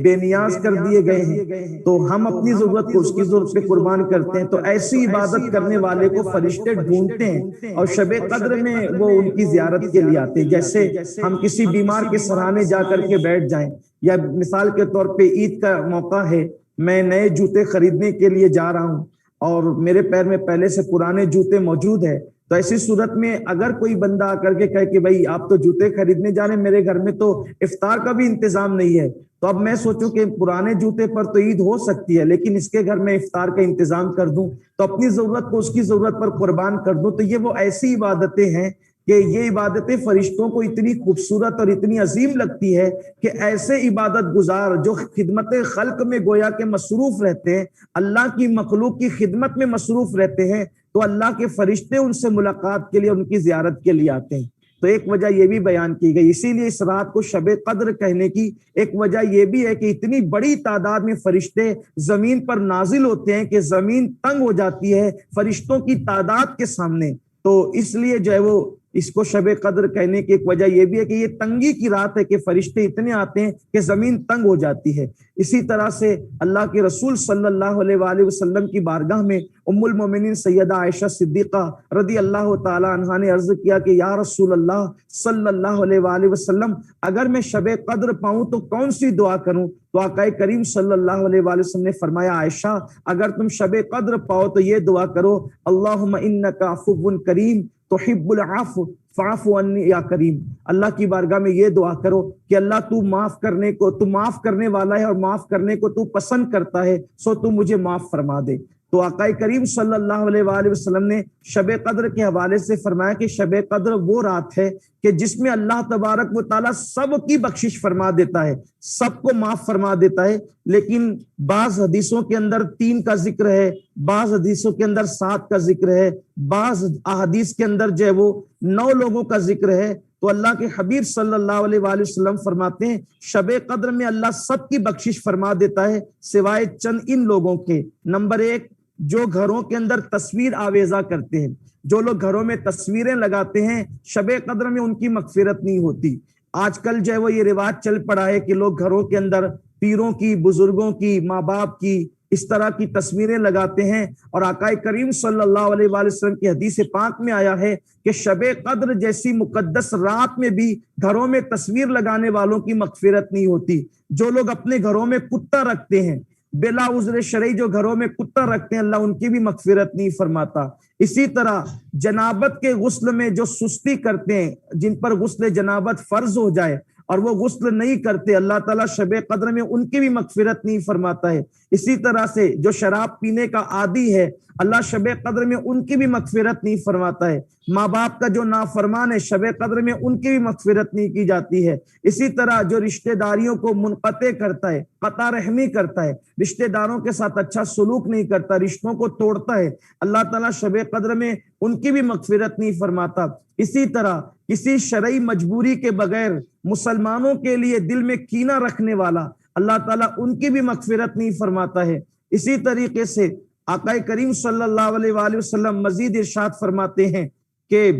F: بے نیاز کر دیے گئے ہیں، تو ہم اپنی ضرورت کو اس کی ضرورت پہ قربان کرتے ہیں۔ تو ایسی عبادت کرنے والے کو فرشتے ڈھونڈتے ہیں اور شب قدر میں وہ ان کی زیارت کے لیے آتے ہیں۔ جیسے ہم کسی بیمار کے سرانے جا کر کے بیٹھ جائیں، یا مثال کے طور پہ عید کا موقع ہے، میں نئے جوتے خریدنے کے لیے جا رہا ہوں اور میرے پیر میں پہلے سے پرانے جوتے موجود ہیں، تو ایسی صورت میں اگر کوئی بندہ آ کر کے کہے کہ بھائی آپ تو جوتے خریدنے جا رہے ہیں، میرے گھر میں تو افطار کا بھی انتظام نہیں ہے، تو اب میں سوچوں کہ پرانے جوتے پر تو عید ہو سکتی ہے لیکن اس کے گھر میں افطار کا انتظام کر دوں، تو اپنی ضرورت کو اس کی ضرورت پر قربان کر دوں۔ تو یہ وہ ایسی عبادتیں ہیں کہ یہ عبادتیں فرشتوں کو اتنی خوبصورت اور اتنی عظیم لگتی ہے کہ ایسے عبادت گزار جو خدمت خلق میں گویا کہ مصروف رہتے ہیں، اللہ کی مخلوق کی خدمت میں مصروف رہتے ہیں، تو اللہ کے فرشتے ان سے ملاقات کے لیے ان کی زیارت کے لیے آتے ہیں۔ تو ایک وجہ یہ بھی بیان کی گئی، اسی لیے اس رات کو شب قدر کہنے کی ایک وجہ یہ بھی ہے کہ اتنی بڑی تعداد میں فرشتے زمین پر نازل ہوتے ہیں کہ زمین تنگ ہو جاتی ہے فرشتوں کی تعداد کے سامنے۔ تو اس لیے جو ہے وہ اس کو شب قدر کہنے کی ایک وجہ یہ بھی ہے کہ یہ تنگی کی رات ہے کہ فرشتے اتنے آتے ہیں کہ زمین تنگ ہو جاتی ہے۔ اسی طرح سے اللہ کے رسول صلی اللہ علیہ وآلہ وسلم کی بارگاہ میں ام المومنین سیدہ عائشہ صدیقہ رضی اللہ تعالی عنہا نے عرض کیا کہ یا رسول اللہ صلی اللہ علیہ وآلہ وسلم، اگر میں شب قدر پاؤں تو کون سی دعا کروں؟ تو آقا کریم صلی اللہ علیہ وآلہ وسلم نے فرمایا عائشہ اگر تم شب قدر پاؤ تو یہ دعا کرو، اللہم انک عفو کریم تحب العفو فاعف عنی یا کریم، اللہ کی بارگاہ میں یہ دعا کرو کہ اللہ تو معاف کرنے والا ہے اور معاف کرنے کو تو پسند کرتا ہے، سو تو مجھے معاف فرما دے۔ تو آقا کریم صلی اللہ علیہ وآلہ وسلم نے شب قدر کے حوالے سے فرمایا کہ شب قدر وہ رات ہے کہ جس میں اللہ تبارک و تعالیٰ سب کی بخشش فرما دیتا ہے، سب کو معاف فرما دیتا ہے، لیکن بعض حدیثوں کے اندر 3 کا ذکر ہے، بعض حدیثوں کے اندر 7 کا ذکر ہے، بعض احادیث کے اندر جو ہے وہ 9 لوگوں کا ذکر ہے۔ تو اللہ کے حبیب صلی اللہ علیہ وآلہ وسلم فرماتے ہیں شب قدر میں اللہ سب کی بخشش فرما دیتا ہے سوائے چند ان لوگوں کے۔ نمبر 1، جو گھروں کے اندر تصویر آویزہ کرتے ہیں، جو لوگ گھروں میں تصویریں لگاتے ہیں شب قدر میں ان کی مغفرت نہیں ہوتی۔ آج کل جو ہے وہ یہ رواج چل پڑا ہے کہ لوگ گھروں کے اندر پیروں کی، بزرگوں کی، ماں باپ کی اس طرح کی تصویریں لگاتے ہیں، اور آقا کریم صلی اللہ علیہ وآلہ وسلم کی حدیث پاک میں آیا ہے کہ شب قدر جیسی مقدس رات میں بھی گھروں میں تصویر لگانے والوں کی مغفرت نہیں ہوتی۔ جو لوگ اپنے گھروں میں کتا رکھتے ہیں بلا عذر شرعی، جو گھروں میں کتا رکھتے ہیں، اللہ ان کی بھی مغفرت نہیں فرماتا۔ اسی طرح جنابت کے غسل میں جو سستی کرتے ہیں، جن پر غسل جنابت فرض ہو جائے اور وہ غسل نہیں کرتے، اللہ تعالیٰ شب قدر میں ان کی بھی مغفرت نہیں فرماتا ہے۔ اسی طرح سے جو شراب پینے کا عادی ہے، اللہ شب قدر میں ان کی بھی مغفرت نہیں فرماتا ہے۔ ماں باپ کا جو نافرمان ہے، شب قدر میں ان کی بھی مغفرت نہیں کی جاتی ہے۔ اسی طرح جو رشتہ داریوں کو منقطع کرتا ہے، قطع رحمی کرتا ہے، رشتہ داروں کے ساتھ اچھا سلوک نہیں کرتا، رشتوں کو توڑتا ہے، اللہ تعالیٰ شب قدر میں ان کی بھی مغفرت نہیں فرماتا۔ اسی طرح کسی شرعی مجبوری کے بغیر مسلمانوں کے لیے دل میں کینہ رکھنے والا، اللہ تعالیٰ ان کی بھی مغفرت نہیں فرماتا ہے۔ اسی طریقے سے آقا کریم صلی اللہ علیہ وآلہ وسلم مزید ارشاد فرماتے ہیں کہ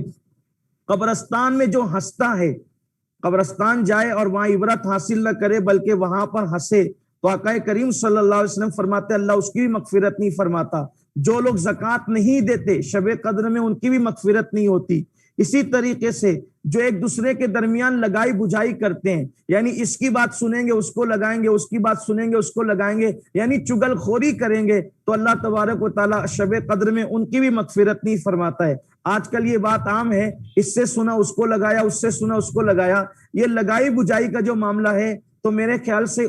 F: قبرستان میں جو ہنستا ہے، قبرستان جائے اور وہاں عبرت حاصل نہ کرے بلکہ وہاں پر ہنسے، تو آقا کریم صلی اللہ علیہ وسلم فرماتے اللہ اس کی بھی مغفرت نہیں فرماتا۔ جو لوگ زکوٰۃ نہیں دیتے شب قدر میں ان کی بھی مغفرت نہیں ہوتی۔ اسی طریقے سے جو ایک دوسرے کے درمیان لگائی بجھائی کرتے ہیں، یعنی اس کی بات سنیں گے اس کو لگائیں گے، اس کی بات سنیں گے اس کو لگائیں گے، یعنی چگل خوری کریں گے، تو اللہ تبارک و تعالیٰ شب قدر میں ان کی بھی مغفرت نہیں فرماتا ہے۔ آج کل یہ بات عام ہے، اس سے سنا اس کو لگایا، اس سے سنا اس کو لگایا، یہ لگائی بجھائی کا جو معاملہ ہے تو میرے خیال سے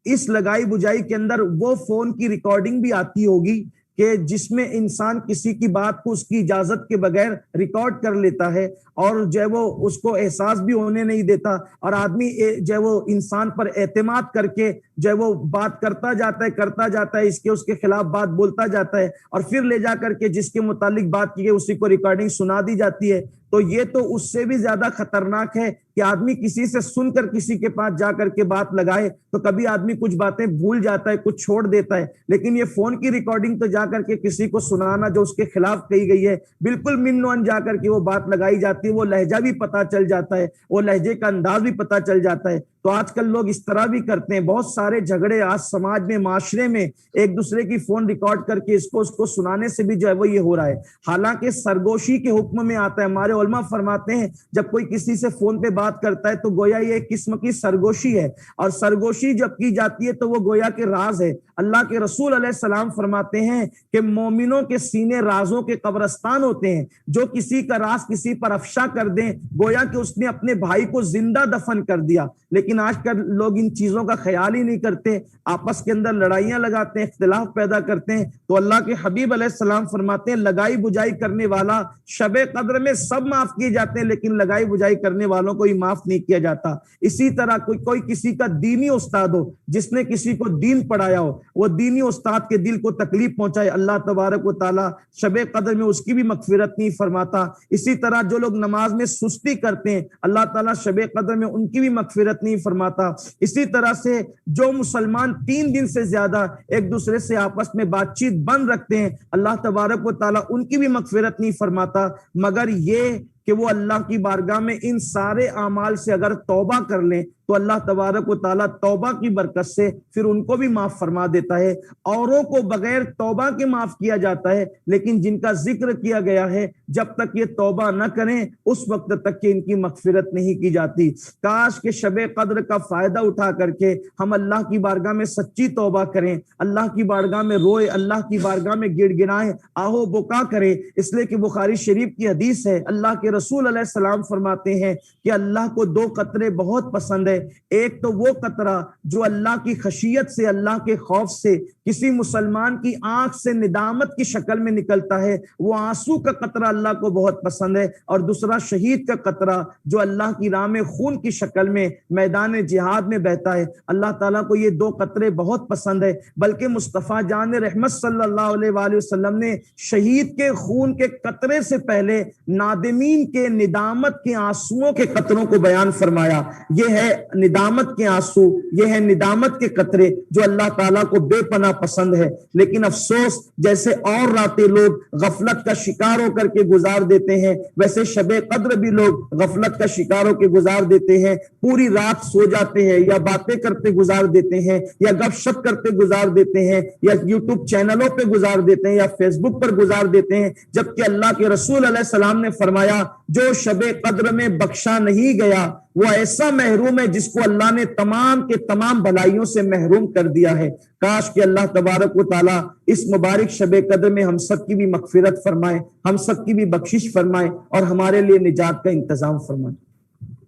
F: اس لگائی بجھائی کے اندر وہ فون کی ریکارڈنگ بھی آتی ہوگی کہ جس میں انسان کسی کی بات کو اس کی اجازت کے بغیر ریکارڈ کر لیتا ہے، اور جو ہے وہ اس کو احساس بھی ہونے نہیں دیتا، اور آدمی جو ہے وہ انسان پر اعتماد کر کے جو ہے وہ بات کرتا جاتا ہے اس کے خلاف بات بولتا جاتا ہے، اور پھر لے جا کر کے جس کے متعلق بات کی گئی اسی کو ریکارڈنگ سنا دی جاتی ہے۔ تو یہ تو اس سے بھی زیادہ خطرناک ہے کہ آدمی کسی سے سن کر کسی کے پاس جا کر کے بات لگائے، تو کبھی آدمی کچھ باتیں بھول جاتا ہے، کچھ چھوڑ دیتا ہے، لیکن یہ فون کی ریکارڈنگ تو جا کر کے کسی کو سنانا جو اس کے خلاف کہی گئی ہے، بالکل من و ان جا کر کے وہ بات لگائی جاتی ہے، وہ لہجہ بھی پتا چل جاتا ہے، وہ لہجے کا انداز بھی پتا چل جاتا ہے۔ تو آج کل لوگ اس طرح بھی کرتے ہیں، بہت سارے جھگڑے آج سماج میں، معاشرے میں ایک دوسرے کی فون ریکارڈ کر کے اس کو سنانے سے بھی جو ہے وہ یہ ہو رہا ہے۔ حالانکہ سرگوشی کے حکم میں آتا ہے، ہمارے علماء فرماتے ہیں جب کوئی کسی سے فون پہ بات کرتا ہے تو گویا یہ ایک قسم کی سرگوشی ہے، اور سرگوشی جب کی جاتی ہے تو وہ گویا کے راز ہے۔ اللہ کے رسول علیہ السلام فرماتے ہیں کہ مومنوں کے سینے رازوں کے قبرستان ہوتے ہیں، جو کسی کا راز کسی پر افشا کر دیں گویا کہ اس نے اپنے بھائی کو زندہ دفن کر دیا۔ لیکن آج کل لوگ ان چیزوں کا خیال ہی نہیں کرتے، آپس کے اندر لڑائیاں لگاتے ہیں، اختلاف پیدا کرتے ہیں۔ تو اللہ کے حبیب علیہ السلام فرماتے ہیں لگائی بجائی کرنے والا شب قدر میں سب معاف کیے جاتے ہیں، لیکن لگائی بجائی کرنے والوں کو ہی معاف نہیں کیا جاتا۔ اسی طرح کوئی کسی کا دینی استاد ہو جس نے کسی کو دین پڑھایا ہو، وہ دینی استاد کے دل کو تکلیف پہنچائے، اللہ تبارک و تعالیٰ شب قدر میں اس کی بھی مغفرت نہیں فرماتا۔ اسی طرح جو لوگ نماز میں سستی کرتے ہیں اللہ تعالیٰ شب قدر میں ان کی بھی مغفرت نہیں فرماتا۔ اسی طرح سے جو مسلمان 3 دن سے زیادہ ایک دوسرے سے آپس میں بات چیت بند رکھتے ہیں اللہ تبارک و تعالیٰ ان کی بھی مغفرت نہیں فرماتا، مگر یہ کہ وہ اللہ کی بارگاہ میں ان سارے اعمال سے اگر توبہ کر لیں تو اللہ تبارک و تعالیٰ توبہ کی برکت سے پھر ان کو بھی معاف فرما دیتا ہے۔ اوروں کو بغیر توبہ کے معاف کیا جاتا ہے، لیکن جن کا ذکر کیا گیا ہے جب تک یہ توبہ نہ کریں اس وقت تک کہ ان کی مغفرت نہیں کی جاتی۔ کاش کہ شب قدر کا فائدہ اٹھا کر کے ہم اللہ کی بارگاہ میں سچی توبہ کریں، اللہ کی بارگاہ میں روئے، اللہ کی بارگاہ میں گڑ گڑائیں، آہو بکا کریں، اس لیے کہ بخاری شریف کی حدیث ہے اللہ کے رسول علیہ السلام فرماتے ہیں کہ اللہ کو 2 قطرے بہت پسند ہے۔ ایک تو وہ قطرہ جو اللہ کی خشیت سے، اللہ کے خوف سے کسی مسلمان کی آنکھ سے ندامت کی شکل میں نکلتا ہے، وہ آنسو کا قطرہ اللہ کو بہت پسند ہے، اور دوسرا شہید کا قطرہ جو اللہ کی راہ میں خون کی شکل میں میدان جہاد میں بہتا ہے۔ اللہ تعالیٰ کو یہ 2 قطرے بہت پسند ہے، بلکہ مصطفیٰ جان رحمت صلی اللہ علیہ وآلہ وسلم نے شہید کے خون کے قطرے سے پہلے نادمین کے ندامت کے آنسوؤں کے قطروں کو بیان فرمایا۔ یہ ہے ندامت کے آنسو، یہ ہے ندامت کے قطرے جو اللہ تعالیٰ کو بے پناہ پسند ہے۔ لیکن افسوس جیسے اور راتیں لوگ غفلت کا شکار ہو کر کے گزار دیتے ہیں، ویسے شب قدر بھی لوگ غفلت کا شکار ہو کے گزار دیتے ہیں، پوری رات سو جاتے ہیں یا باتیں کرتے گزار دیتے ہیں یا گپ شپ کرتے گزار دیتے ہیں یا یوٹیوب چینلوں پہ گزار دیتے ہیں یا فیس بک پر گزار دیتے ہیں، جبکہ اللہ کے رسول علیہ السلام نے فرمایا جو شب قدر میں بخشا نہیں گیا وہ ایسا محروم ہے جس کو اللہ نے تمام کے تمام بھلائیوں سے محروم کر دیا ہے۔ کاش کہ اللہ تبارک و تعالیٰ اس مبارک شب قدر میں ہم سب کی بھی مغفرت فرمائے، ہم سب کی بھی بخشش فرمائے اور ہمارے لیے نجات کا انتظام فرمائے۔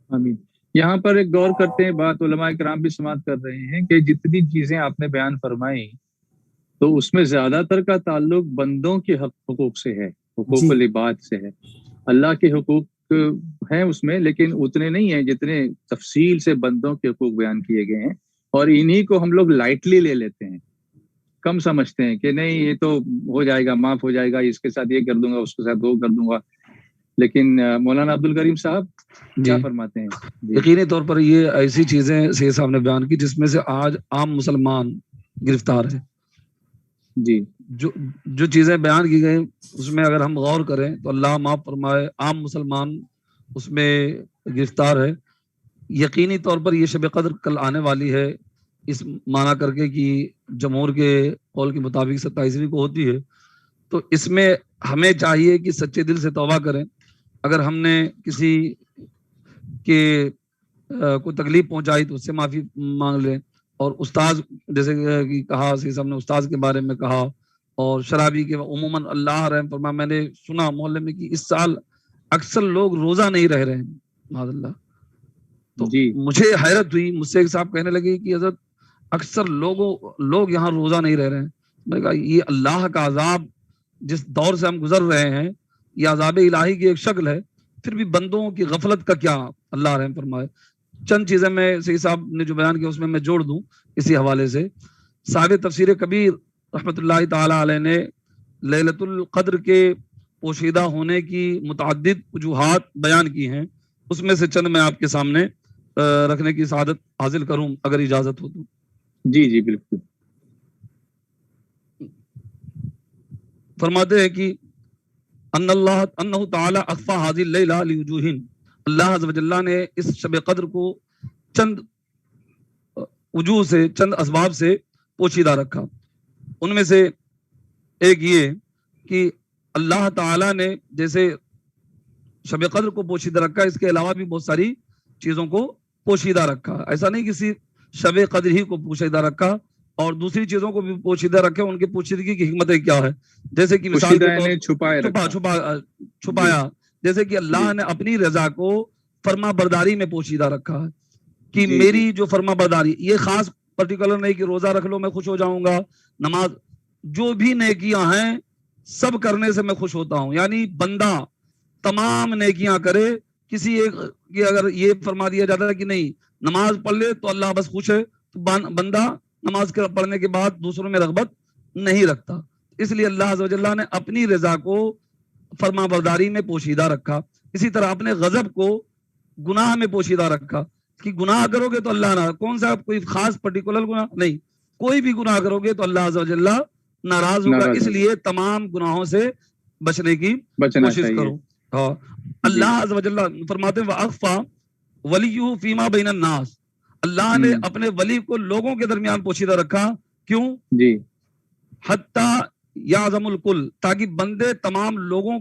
B: آمین۔ یہاں پر ایک غور کرتے ہیں، بات علماء کرام بھی سماعت کر رہے ہیں کہ جتنی چیزیں آپ نے بیان فرمائی تو اس میں زیادہ تر کا تعلق بندوں کے حقوق سے ہے، حقوق العباد سے ہے۔ اللہ کے حقوق ہیں اس میں، لیکن اتنے نہیں ہیں جتنے تفصیل سے بندوں کے حقوق بیان کیے گئے ہیں، اور انہی کو ہم لوگ لائٹلی لے لیتے ہیں، کم سمجھتے ہیں کہ نہیں یہ تو ہو جائے گا، معاف ہو جائے گا، اس کے ساتھ یہ کر دوں گا، اس کے ساتھ وہ کر دوں گا۔ لیکن مولانا عبد الکریم صاحب کیا فرماتے ہیں؟
D: یقینی طور پر یہ ایسی چیزیں سید صاحب نے بیان کی جس میں سے آج عام مسلمان گرفتار ہے۔
B: جی،
D: جو چیزیں بیان کی گئی اس میں اگر ہم غور کریں تو اللہ معاف فرمائے عام مسلمان اس میں گرفتار ہے۔ یقینی طور پر یہ شب قدر کل آنے والی ہے، اس معنی کر کے کہ جمہور کے قول کے مطابق 27ویں کو ہوتی ہے، تو اس میں ہمیں چاہیے کہ سچے دل سے توبہ کریں اگر ہم نے کسی کے کوئی تکلیف پہنچائی تو اس سے معافی مانگ لیں. اور استاذ جیسے کہ کہا سی صاحب نے استاذ کے بارے میں کہا, اور شرابی کے عموماً اللہ رحم فرما, میں نے سنا محلے میں کہ اس سال اکثر لوگ روزہ نہیں رہ رہے ہیں معاذ اللہ. تو مجھے حیرت ہوئی, مجھ سے ایک صاحب کہنے لگے کہ حضرت اکثر لوگ یہاں روزہ نہیں رہ رہے ہیں. میں نے کہا یہ اللہ کا عذاب جس دور سے ہم گزر رہے ہیں یہ عذاب الہی کی ایک شکل ہے, پھر بھی بندوں کی غفلت کا کیا, اللہ رحم فرمائے. چند چیزیں میں سید صاحب نے جو بیان کیا اس میں جوڑ دوں اسی حوالے سے. صاحب تفسیر کبیر رحمۃ اللہ تعالی علیہ نے لیلۃ القدر کے پوشیدہ ہونے کی متعدد وجوہات بیان کی ہیں, اس میں سے چند میں آپ کے سامنے رکھنے کی سعادت حاصل کروں اگر اجازت ہو تو.
B: جی جی بالکل.
D: فرماتے ہیں کہ انہ تعالی اخفا هذه الليلہ لوجوہ, اللہ عز و جل نے اس شب قدر کو چند وجوہ سے, چند اسباب سے پوشیدہ رکھا. ان میں سے ایک یہ کہ اللہ تعالی نے جیسے شب قدر کو پوشیدہ رکھا, اس کے علاوہ بھی بہت ساری چیزوں کو پوشیدہ رکھا. ایسا نہیں کہ صرف شب قدر ہی کو پوشیدہ رکھا اور دوسری چیزوں کو بھی پوشیدہ رکھے. ان کے پوشیدگی کی حکمتیں کیا ہے, جیسے کہ مثال کے طور چھپایا, جیسے کہ اللہ نے اپنی رضا کو فرما برداری میں پوشیدہ رکھا ہے کہ میری جو فرما برداری, یہ خاص پرٹیکولر نہیں کہ روزہ رکھ لو میں خوش ہو جاؤں گا, نماز, جو بھی نیکیاں ہیں سب کرنے سے میں خوش ہوتا ہوں. یعنی بندہ تمام نیکیاں کرے, کسی ایک کہ اگر یہ فرما دیا جاتا ہے کہ نہیں نماز پڑھ لے تو اللہ بس خوش ہے, تو بندہ نماز پڑھنے کے بعد دوسروں میں رغبت نہیں رکھتا. اس لیے اللہ عز و جل نے اپنی رضا کو فرما برداری میں پوشیدہ رکھا. اسی طرح اپنے غضب کو گناہ میں پوشیدہ رکھا کہ گناہ کرو گے تو اللہ نہ, کون سا کوئی خاص پرٹیکولر گناہ نہیں, کوئی بھی گناہ کرو گے تو اللہ عز و جل ناراض ہوگا. اس لیے تمام گناہوں سے بچنے کی کوشش کرو. ہاں, اللہ عز و جل فرماتے ہیں وَأَخْفَى وَلِيُّهُ فِيمَا بَيْنَ النَّاسِ, اللہ نے اپنے ولی کو لوگوں کے درمیان پوشیدہ رکھا. کیوں؟
B: جی,
D: حتیٰ یعظم الکل, تاکہ بندے تمام لوگوں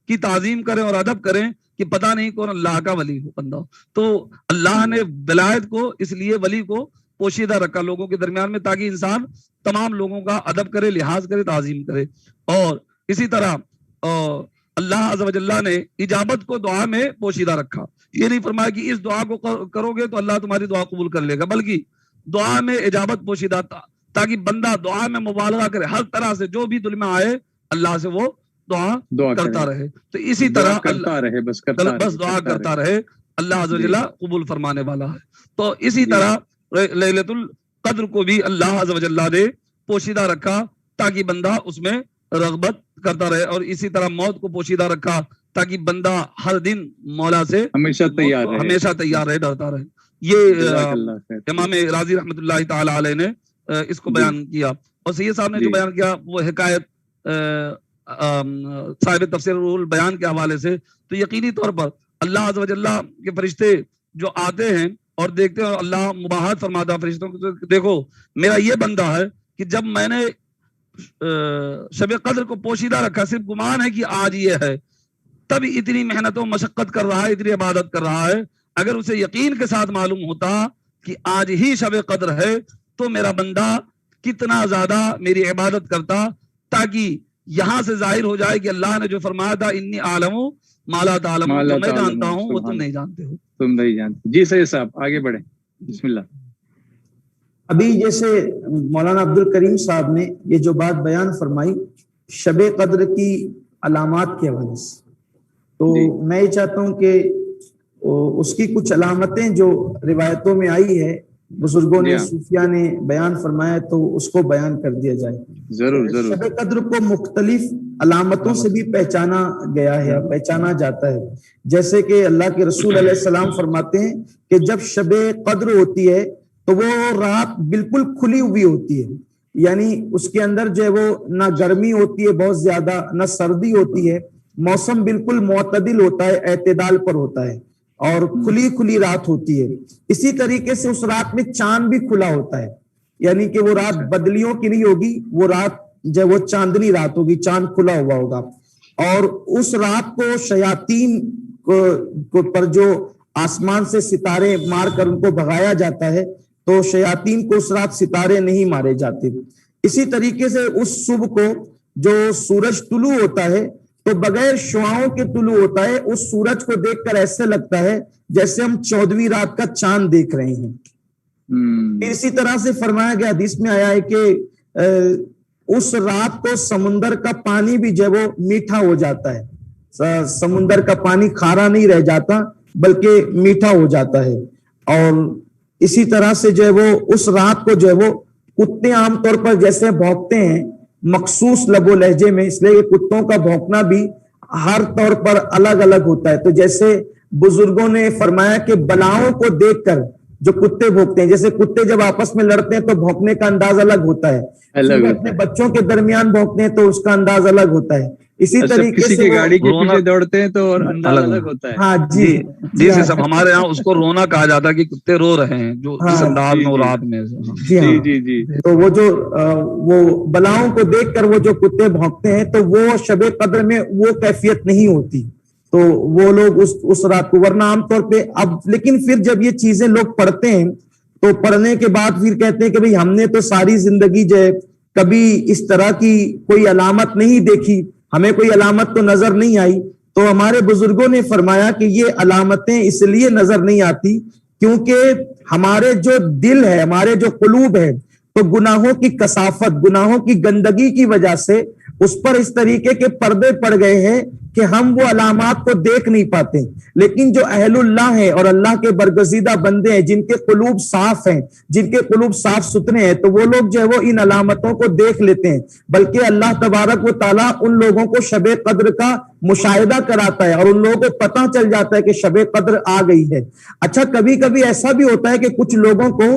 D: کی تعظیم کریں اور ادب کریں کہ پتہ نہیں کون اللہ کا ولی ہو بندہ. تو اللہ نے ولایت کو اس لیے ولی کو پوشیدہ رکھا لوگوں کے درمیان میں, تاکہ انسان تمام لوگوں کا ادب کرے, لحاظ کرے, تعظیم کرے. اور اسی طرح اللہ عز و جل نے اجابت کو دعا میں پوشیدہ رکھا. یہ نہیں فرمایا کہ اس دعا کو کرو گے تو اللہ تمہاری دعا قبول کر لے گا, بلکہ دعا میں اجابت پوشیدہ تھا تاکہ بندہ دعا میں مبالغہ کرے, ہر طرح سے جو بھی دل میں آئے اللہ سے وہ دعا کرتا رہے. تو اسی طرح بس دعا کرتا رہے, اللہ عز و جل قبول فرمانے والا ہے. تو اسی طرح لیلۃ القدر کو بھی اللہ عز و جل نے پوشیدہ رکھا تاکہ بندہ اس میں رغبت کرتا رہے. اور اسی طرح موت کو پوشیدہ رکھا تاکہ بندہ ہر دن مولا سے ہمیشہ تیار رہے, ڈرتا رہے. یہ امام راضی رحمۃ اللہ تعالی علیہ نے اس کو بیان کیا. اور سید صاحب نے جو بیان کیا وہ حکایت صاحب تفسیر روح البیان کے حوالے سے, تو یقینی طور پر اللہ عز و جل کے فرشتے جو آتے ہیں اور دیکھتے ہیں, اللہ مباحث فرماتا ہے فرشتوں کو, دیکھو میرا یہ بندہ ہے کہ جب میں نے شب قدر کو پوشیدہ رکھا, صرف گمان ہے کہ آج یہ ہے, تب اتنی محنت و مشقت کر رہا ہے, اتنی عبادت کر رہا ہے. اگر اسے یقین کے ساتھ معلوم ہوتا کہ آج ہی شب قدر ہے تو میرا بندہ کتنا زیادہ میری عبادت کرتا, تاکہ یہاں سے ظاہر ہو جائے کہ اللہ نے جو فرمایا تھا انی عالم ما لا تعلمون, جو میں جانتا ہوں وہ تم نہیں جانتے ہو.
B: تم نہیں جانتے. جی سید صاحب آگے بڑھیں, بسم اللہ.
F: ابھی جیسے مولانا عبد الکریم صاحب نے یہ جو بات بیان فرمائی شب قدر کی علامات کے حوالے سے, تو میں یہ چاہتا ہوں کہ اس کی کچھ علامتیں جو روایتوں میں آئی ہے, بزرگوں نے, صوفیاء نے بیان فرمایا, تو اس کو بیان کر دیا جائے.
B: ضرور.
F: شب قدر کو مختلف علامتوں سے بھی پہچانا گیا ہے, پہچانا جاتا ہے. جیسے کہ اللہ کے رسول علیہ السلام فرماتے ہیں کہ جب شب قدر ہوتی ہے تو وہ رات بالکل کھلی ہوئی ہوتی ہے, یعنی اس کے اندر جو ہے وہ نہ گرمی ہوتی ہے بہت زیادہ, نہ سردی ہوتی ہے, موسم بالکل معتدل ہوتا ہے, اعتدال پر ہوتا ہے, اور کھلی رات ہوتی ہے. اسی طریقے سے اس رات میں چاند بھی کھلا ہوتا ہے, یعنی کہ وہ رات بدلیوں کی نہیں ہوگی, وہ رات جو وہ چاندنی رات ہوگی, چاند کھلا ہوا ہوگا. اور اس رات کو شیاطین کو پر جو آسمان سے ستارے مار کر ان کو بھگایا جاتا ہے تو شیاطین کو اس رات ستارے نہیں مارے جاتے. اسی طریقے سے اس صبح کو جو سورج طلوع ہوتا ہے تو بغیر شعاؤں کے طلوع ہوتا ہے. اس سورج کو دیکھ کر ایسے لگتا ہے جیسے ہم 14ویں رات کا چاند دیکھ رہے ہیں. اسی طرح سے فرمایا گیا حدیث میں آیا ہے کہ اس رات کو سمندر کا پانی بھی جو وہ میٹھا ہو جاتا ہے. سمندر کا پانی کھارا نہیں رہ جاتا بلکہ میٹھا ہو جاتا ہے. اور اسی طرح سے جو ہے وہ اس رات کو جو ہے وہ کتے عام طور پر جیسے بھونکتے ہیں مخصوص لب و لہجے میں، اس لیے کتوں کا بھونکنا بھی ہر طور پر الگ الگ ہوتا ہے. تو جیسے بزرگوں نے فرمایا کہ بلاؤں کو دیکھ کر جو کتے بھونکتے ہیں، جیسے کتے جب آپس میں لڑتے ہیں تو بھونکنے کا انداز الگ ہوتا ہے، اپنے بچوں کے درمیان بھونکتے ہیں تو اس کا انداز الگ ہوتا ہے. اسی طریقے سے
B: گاڑی کے پیچھے دوڑتے ہیں تو انداز الگ ہوتا ہے.
F: ہاں جی
D: جی سب ہمارے یہاں اس کو رونا کہا جاتا ہے کہ کتے رو رہے ہیں جو اس انداز میں رات میں.
F: جی تو وہ جو وہ بلاؤں کو دیکھ کر وہ جو کتے بھونکتے ہیں تو وہ شب قدر میں وہ کیفیت نہیں ہوتی. تو وہ لوگ اس رات کو، ورنہ عام طور پہ اب لیکن پھر جب یہ چیزیں لوگ پڑھتے ہیں تو پڑھنے کے بعد پھر کہتے ہیں کہ بھئی ہم نے تو ساری زندگی جو ہے کبھی اس طرح کی کوئی علامت نہیں دیکھی، ہمیں کوئی علامت تو نظر نہیں آئی. تو ہمارے بزرگوں نے فرمایا کہ یہ علامتیں اس لیے نظر نہیں آتی کیونکہ ہمارے جو دل ہے، ہمارے جو قلوب ہے، تو گناہوں کی کثافت، گناہوں کی گندگی کی وجہ سے اس پر اس طریقے کے پردے پڑ گئے ہیں کہ ہم وہ علامات کو دیکھ نہیں پاتے. لیکن جو اہل اللہ ہیں اور اللہ کے برگزیدہ بندے ہیں جن کے قلوب صاف ہیں، جن کے قلوب صاف ستھرے ہیں، تو وہ لوگ جو ہے وہ ان علامتوں کو دیکھ لیتے ہیں. بلکہ اللہ تبارک و تعالیٰ ان لوگوں کو شب قدر کا مشاہدہ کراتا ہے اور ان لوگوں کو پتہ چل جاتا ہے کہ شب قدر آ گئی ہے. اچھا کبھی کبھی ایسا بھی ہوتا ہے کہ کچھ لوگوں کو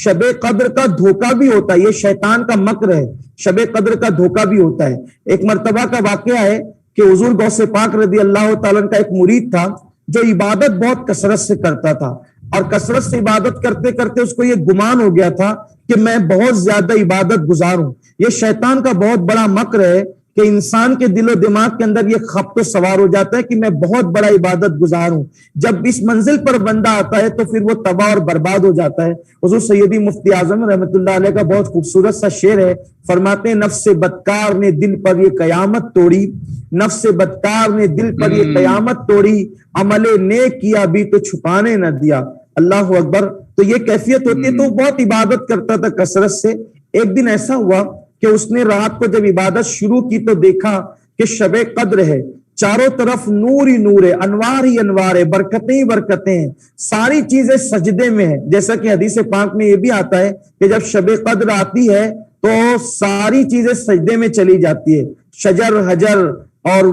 F: شب قدر کا دھوکہ بھی ہوتا ہے، یہ شیطان کا مکر ہے، شب قدر کا دھوکہ بھی ہوتا ہے. ایک مرتبہ کا واقعہ ہے کہ حضور غوث پاک رضی اللہ تعالیٰ کا ایک مرید تھا جو عبادت بہت کثرت سے کرتا تھا، اور کثرت سے عبادت کرتے کرتے اس کو یہ گمان ہو گیا تھا کہ میں بہت زیادہ عبادت گزار ہوں. یہ شیطان کا بہت بڑا مکر ہے کہ انسان کے دل و دماغ کے اندر یہ خبط سوار ہو جاتا ہے کہ میں بہت بڑا عبادت گزار ہوں. جب اس منزل پر بندہ آتا ہے تو پھر وہ تباہ اور برباد ہو جاتا ہے. حضور سیدی مفتی اعظم رحمۃ اللہ علیہ کا بہت خوبصورت سا شعر ہے، فرماتے ہیں نفس بدکار نے دل پر یہ قیامت توڑی، نفس بدکار نے دل پر یہ قیامت توڑی، عمل نیک کیا بھی تو چھپانے نہ دیا. اللہ اکبر. تو یہ کیفیت ہوتی ہے. تو بہت عبادت کرتا تھا کثرت سے. ایک دن ایسا ہوا کہ اس نے رات کو جب عبادت شروع کی تو دیکھا کہ شب قدر ہے، چاروں طرف نور ہی نور ہے، انوار ہی انوار ہے، برکتیں ہی برکتیں ہیں، ساری چیزیں سجدے میں ہیں. جیسا کہ حدیث پاک میں یہ بھی آتا ہے کہ جب شب قدر آتی ہے تو ساری چیزیں سجدے میں چلی جاتی ہے، شجر حجر، اور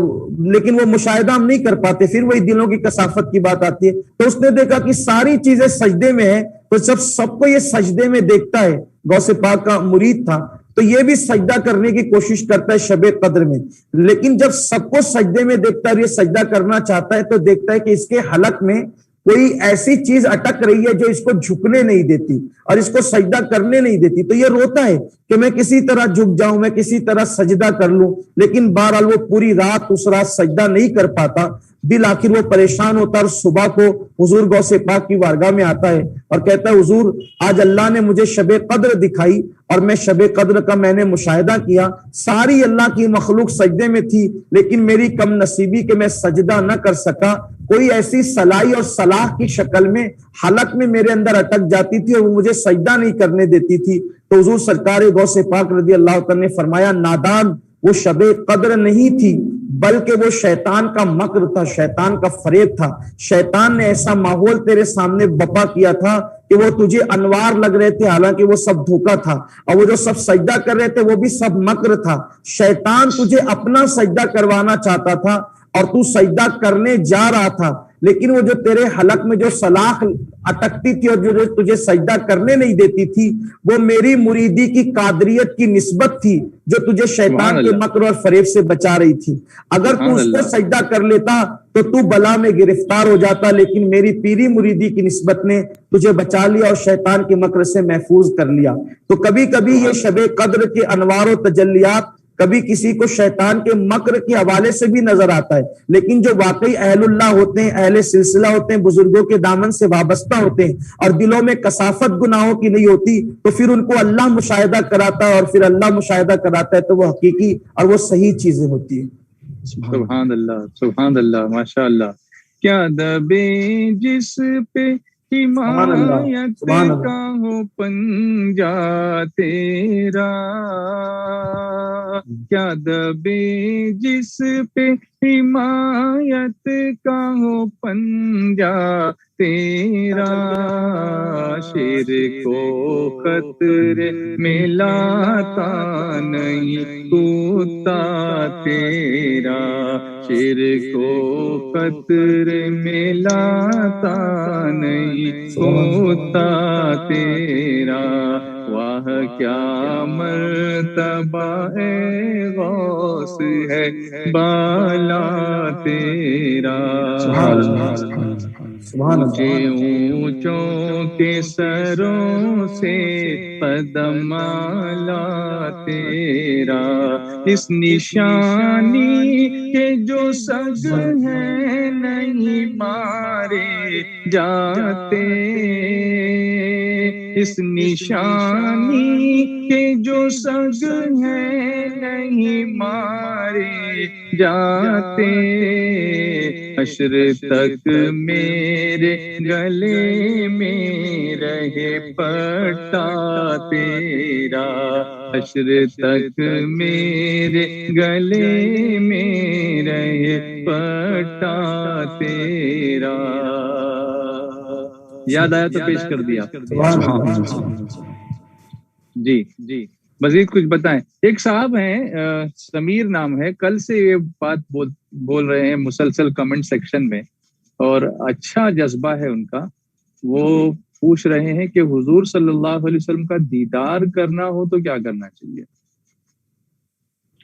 F: لیکن وہ مشاہدہ ہم نہیں کر پاتے. پھر وہی دلوں کی کثافت کی بات آتی ہے. تو اس نے دیکھا کہ ساری چیزیں سجدے میں ہیں تو جب سب کو یہ سجدے میں دیکھتا ہے، غوث پاک کا مرید تھا، تو یہ بھی سجدہ کرنے کی کوشش کرتا ہے شب قدر میں. لیکن جب سب کو سجدے میں دیکھتا ہے اور یہ سجدہ کرنا چاہتا ہے تو دیکھتا ہے کہ اس کے حلق میں کوئی ایسی چیز اٹک رہی ہے جو اس کو جھکنے نہیں دیتی اور اس کو سجدہ کرنے نہیں دیتی. تو یہ روتا ہے کہ میں کسی طرح جھک جاؤں، میں کسی طرح سجدہ کر لوں، لیکن بہرحال وہ پوری رات اس رات سجدہ نہیں کر پاتا. بالآخر وہ پریشان ہوتا اور صبح کو حضور غوث پاک کی بارگاہ میں آتا ہے اور کہتا ہے حضور آج اللہ نے مجھے شب قدر دکھائی اور میں شب قدر کا میں نے مشاہدہ کیا، ساری اللہ کی مخلوق سجدے میں تھی لیکن میری کم نصیبی کہ میں سجدہ نہ کر سکا. کوئی ایسی صلاحی اور صلاح کی شکل میں حلق میں میرے اندر اٹک جاتی تھی اور وہ مجھے سجدہ نہیں کرنے دیتی تھی. تو حضور سرکار غوث پاک رضی اللہ تعالیٰ نے فرمایا نادان، وہ شب قدر نہیں تھی بلکہ وہ شیطان کا مکر تھا، شیطان کا فریب تھا. شیطان نے ایسا ماحول تیرے سامنے بپا کیا تھا کہ وہ تجھے انوار لگ رہے تھے حالانکہ وہ سب دھوکا تھا، اور وہ جو سب سجدہ کر رہے تھے وہ بھی سب مکر تھا. شیطان تجھے اپنا سجدہ کروانا چاہتا تھا اور تو سجدہ کرنے جا رہا تھا، لیکن وہ جو تیرے حلق میں جو سلاخ اٹکتی تھی اور جو تجھے سجدہ کرنے نہیں دیتی تھی وہ میری مریدی کی قادریت کی نسبت تھی جو تجھے شیطان کے مکر اور فریب سے بچا رہی تھی. اگر تو اس کو سجدہ کر لیتا تو تو بلا میں گرفتار ہو جاتا، لیکن میری پیری مریدی کی نسبت نے تجھے بچا لیا اور شیطان کے مکر سے محفوظ کر لیا. تو کبھی کبھی یہ شب قدر کے انوار و تجلیات کبھی کسی کو شیطان کے مکر کے حوالے سے بھی نظر آتا ہے، لیکن جو واقعی اہل اللہ ہوتے ہیں، اہل سلسلہ ہوتے ہیں، بزرگوں کے دامن سے وابستہ ہوتے ہیں اور دلوں میں کثافت گناہوں کی نہیں ہوتی، تو پھر ان کو اللہ مشاہدہ کراتا ہے، اور پھر اللہ مشاہدہ کراتا ہے تو وہ حقیقی اور وہ صحیح چیزیں ہوتی ہیں۔
B: سبحان اللہ، سبحان اللہ، ماشاء اللہ۔ کیا دبے جس پہ حمایت کا ہو پنجا تیرا، کیا دبے جس پہ حمایت کا ہو پنجا تیرا، شیر کو خطرے میں لاتا نہیں کتا تیرا، شیر کو خطرے میں لاتا نہیں کتا تیرا، واہ کیا مرتبہ اے غوث ہے بالا تیرا، مجھے اونچوں کے سروں سے قدم اعلیٰ تیرا، اس نشانی کے جو سگ ہیں نہیں مارے جاتے، اس نشانی کے جو سگ ہیں نہیں مارے جاتے، حشر تک میرے گلے میں رہے پٹا تیرا، حشر تک میرے گلے میں رہے پٹا تیرا۔ یاد آیا تو پیش کر دیا۔ جی جی، مزید کچھ بتائیں۔ ایک صاحب ہیں، سمیر نام ہے، کل سے یہ بات بول رہے ہیں مسلسل کمنٹ سیکشن میں، اور اچھا جذبہ ہے ان کا۔ وہ پوچھ رہے ہیں کہ حضور صلی اللہ علیہ وسلم کا دیدار کرنا ہو تو کیا کرنا چاہیے؟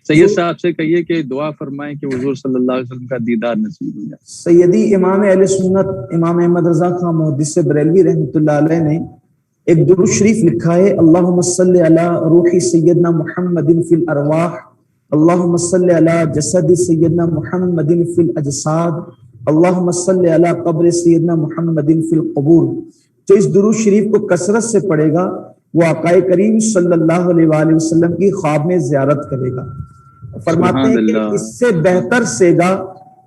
B: سید صاحب سے کہیے کہ دعا فرمائیں کہ حضور صلی اللہ علیہ وسلم کا دیدار نصیب ہو جائے۔
F: سیدی امام اہل سنت امام احمد رضا خان محدث بریلوی رحمۃ اللہ علیہ نے ایک درود شریف لکھا ہے، اللہم صلی علی روح سیدنا محمد فی الارواح، اللہم صلی علی جسد سیدنا محمد فی الاجساد، اللہم صلی علی قبر سیدنا محمد فی القبور۔ جو اس درود شریف کو کثرت سے پڑھے گا وہ آقا کریم صلی اللہ علیہ وآلہ وسلم کی خواب میں زیارت کرے گا۔ فرماتے ہیں کہ اس سے بہتر سیگا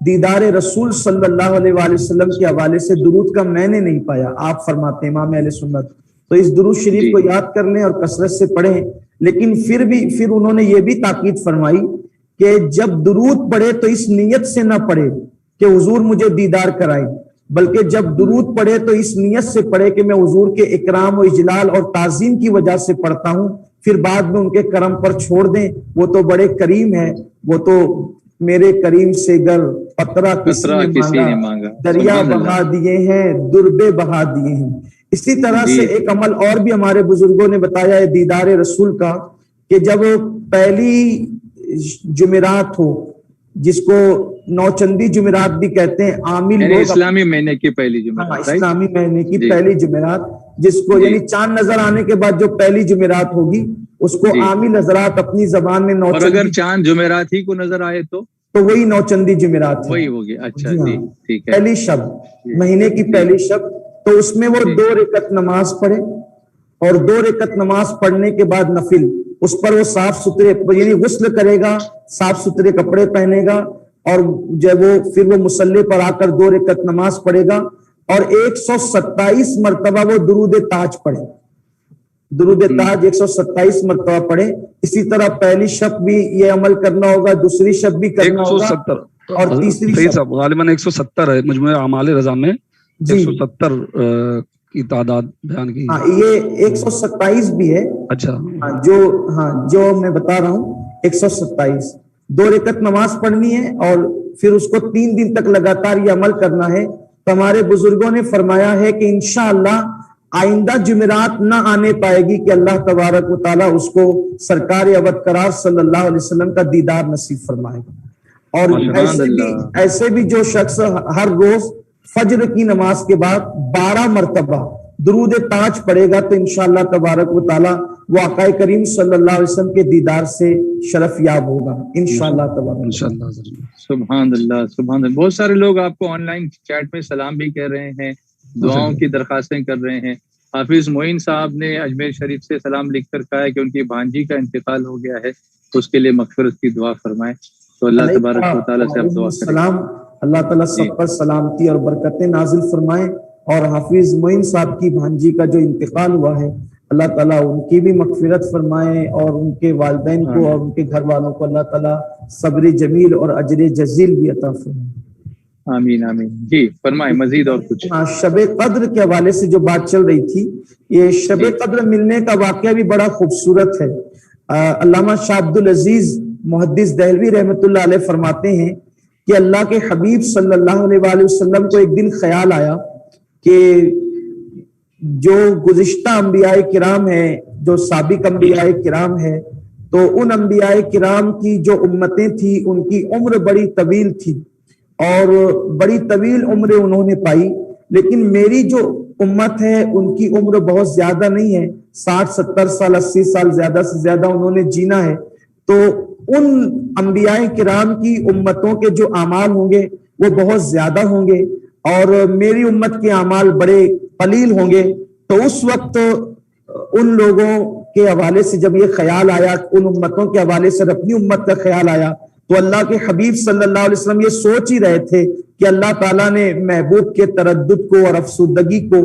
F: دیدار رسول صلی اللہ علیہ وآلہ وسلم کے حوالے سے درود کا میں نے نہیں پایا۔ آپ فرماتے ہیں امام اہل سنت، تو اس درود شریف کو یاد کر لیں اور کثرت سے پڑھیں۔ لیکن پھر انہوں نے یہ بھی تاکید فرمائی کہ جب درود پڑھے تو اس نیت سے نہ پڑھے کہ حضور مجھے دیدار کرائیں، بلکہ جب درود پڑھے تو اس نیت سے پڑھے کہ میں حضور کے اکرام و اجلال اور تعظیم کی وجہ سے پڑھتا ہوں، پھر بعد میں ان کے کرم پر چھوڑ دیں، وہ تو بڑے کریم ہے، وہ تو میرے کریم سے گر قطرہ کسی نے مانگا، دریا بہا دیے ہیں، دربے بہا دیے ہیں۔ اسی طرح سے ایک عمل اور بھی ہمارے بزرگوں نے بتایا ہے دیدار رسول کا، کہ جب پہلی جمعرات ہو، جس کو نوچندی جمعرات بھی کہتے ہیں، عامل
B: یعنی اسلامی مہینے کی پہلی جمعرات،
F: اسلامی مہینے کی پہلی جمعرات، جس کو یعنی چاند نظر آنے کے بعد جو پہلی جمعرات ہوگی اس کو عامل حضرات اپنی زبان میں
B: اور اگر چاند جمعرات ہی کو نظر آئے تو
F: وہی نوچندی جمعرات
B: وہی ہوگی۔ اچھا جی ٹھیک ہے،
F: پہلی شب مہینے کی پہلی شب، تو اس میں وہ 2 رکعت نماز پڑھے، اور 2 رکعت نماز پڑھنے کے بعد نفل، اس پر وہ صاف ستھرے یعنی غسل کرے گا، صاف ستھرے کپڑے پہنے گا، اور جب وہ پھر وہ مصلی پر آ کر 2 رکعت نماز پڑھے گا، اور 127 مرتبہ وہ درود تاج پڑھے، درود تاج 127 مرتبہ پڑھے۔ اسی طرح پہلی شب بھی یہ عمل کرنا ہوگا، دوسری شب بھی کرنا ہوگا، اور تیسری شب
D: غالباً 170 ہے مجموعہ اعمال رضا میں، 170 کی تعداد بیان کی۔
F: ہاں یہ 127 بھی ہے،
D: اچھا
F: جو میں بتا رہا ہوں 127 2 رکعت نماز پڑھنی ہے، اور پھر اس کو 3 دن تک لگاتار یہ عمل کرنا ہے۔ تو ہمارے بزرگوں نے فرمایا ہے کہ انشاءاللہ آئندہ جمعرات نہ آنے پائے گی کہ اللہ تبارک و تعالیٰ اس کو سرکار ابدقرار صلی اللہ علیہ وسلم کا دیدار نصیب فرمائے گا۔ اور ایسے بھی جو شخص ہر روز فجر کی نماز کے بعد 12 مرتبہ درود تاج پڑھے گا تو انشاءاللہ تبارک و تعالی وہ آقا کریم صلی اللہ علیہ وسلم کے دیدار سے شرف یاب ہوگا انشاءاللہ تبارک
D: انشاءاللہ.
B: سبحان اللہ سبحان اللہ. بہت سارے لوگ آپ کو آن لائن چیٹ میں سلام بھی کہہ رہے ہیں, دعاؤں کی درخواستیں کر رہے ہیں. حافظ معین صاحب نے اجمیر شریف سے سلام لکھ کر کہا ہے کہ ان کی بھانجی کا انتقال ہو گیا ہے, تو اس کے لیے مغفرت کی دعا فرمائیں. تو اللہ تبارک و تعالیٰ سے آپ دعا کریں.
F: اللہ تعالیٰ سب پر سلامتی اور برکتیں نازل فرمائیں, اور حافظ معین صاحب کی بھانجی کا جو انتقال ہوا ہے اللہ تعالیٰ ان کی بھی مغفرت فرمائیں, اور ان کے والدین کو اور ان کے گھر والوں کو اللہ تعالیٰ صبر جمیل اور اجر جزیل بھی عطا فرمائیں.
B: آمین آمین. جی فرمائیں مزید اور کچھ.
F: شب قدر کے حوالے سے جو بات چل رہی تھی, یہ شب قدر ملنے کا واقعہ بھی بڑا خوبصورت ہے. علامہ شاہ عبد العزیز محدث دہلوی رحمۃ اللہ علیہ فرماتے ہیں کہ اللہ کے حبیب صلی اللہ علیہ وآلہ وسلم کو ایک دن خیال آیا کہ جو گزشتہ انبیاء کرام ہیں, جو سابق انبیاء کرام ہیں, تو ان انبیاء کرام کی جو امتیں تھیں ان کی عمر بڑی طویل تھی اور بڑی طویل عمر انہوں نے پائی, لیکن میری جو امت ہے ان کی عمر بہت زیادہ نہیں ہے, 60-70 سال 80 سال زیادہ سے زیادہ انہوں نے جینا ہے. تو ان انبیاء کرام کی امتوں کے جو اعمال ہوں گے وہ بہت زیادہ ہوں گے اور میری امت کے اعمال بڑے قلیل ہوں گے. تو اس وقت ان لوگوں کے حوالے سے جب یہ خیال آیا, ان امتوں کے حوالے سے اپنی امت کا خیال آیا, تو اللہ کے حبیب صلی اللہ علیہ وسلم یہ سوچ ہی رہے تھے کہ اللہ تعالیٰ نے محبوب کے تردد کو اور افسردگی کو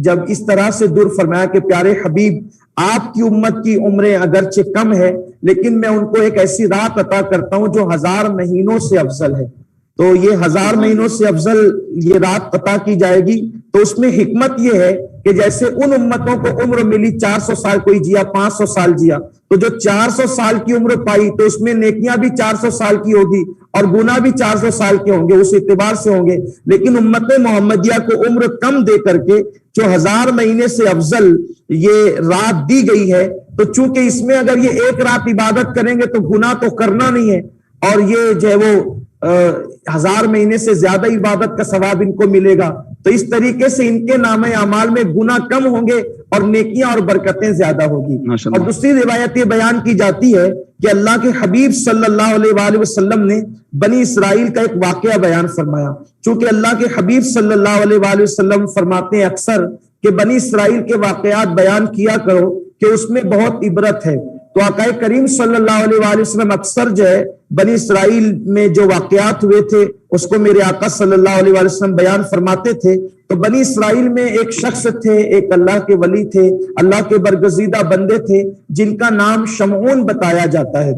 F: جب اس طرح سے دور فرمایا کہ پیارے حبیب آپ کی امت کی عمریں اگرچہ کم ہے لیکن میں ان کو ایک ایسی رات عطا کرتا ہوں جو 1000 مہینوں سے افضل ہے. تو یہ 1000 مہینوں سے افضل یہ رات عطا کی جائے گی. تو اس میں حکمت یہ ہے کہ جیسے ان امتوں کو عمر ملی 400 سال کوئی جیا, 500 سال جیا, تو جو 400 سال کی عمر پائی تو اس میں نیکیاں بھی 400 سال کی ہوگی اور گناہ بھی 400 سال کے ہوں گے, اس اعتبار سے ہوں گے. لیکن امت محمدیہ کو عمر کم دے کر کے جو 1000 مہینے سے افضل یہ رات دی گئی ہے, تو چونکہ اس میں اگر یہ ایک رات عبادت کریں گے تو گناہ تو کرنا نہیں ہے, اور یہ جو ہے وہ 1000 مہینے سے زیادہ عبادت کا ثواب ان کو ملے گا. تو اس طریقے سے ان کے نام اعمال میں گناہ کم ہوں گے اور نیکیاں اور برکتیں زیادہ ہوگی. اور دوسری روایت یہ بیان کی جاتی ہے کہ اللہ کے حبیب صلی اللہ علیہ وآلہ وسلم نے بنی اسرائیل کا ایک واقعہ بیان فرمایا. چونکہ اللہ کے حبیب صلی اللہ علیہ وآلہ وسلم فرماتے ہیں اکثر کہ بنی اسرائیل کے واقعات بیان کیا کرو کہ اس میں بہت عبرت ہے. تو آقا کریم صلی اللہ علیہ وآلہ وسلم اکثر جو ہے بنی اسرائیل میں جو واقعات ہوئے تھے اس کو میرے آقا صلی اللہ علیہ وآلہ وسلم بیان فرماتے تھے. تو بنی اسرائیل میں ایک شخص تھے, ایک اللہ کے ولی تھے, اللہ کے برگزیدہ بندے تھے جن کا نام شمعون بتایا جاتا ہے.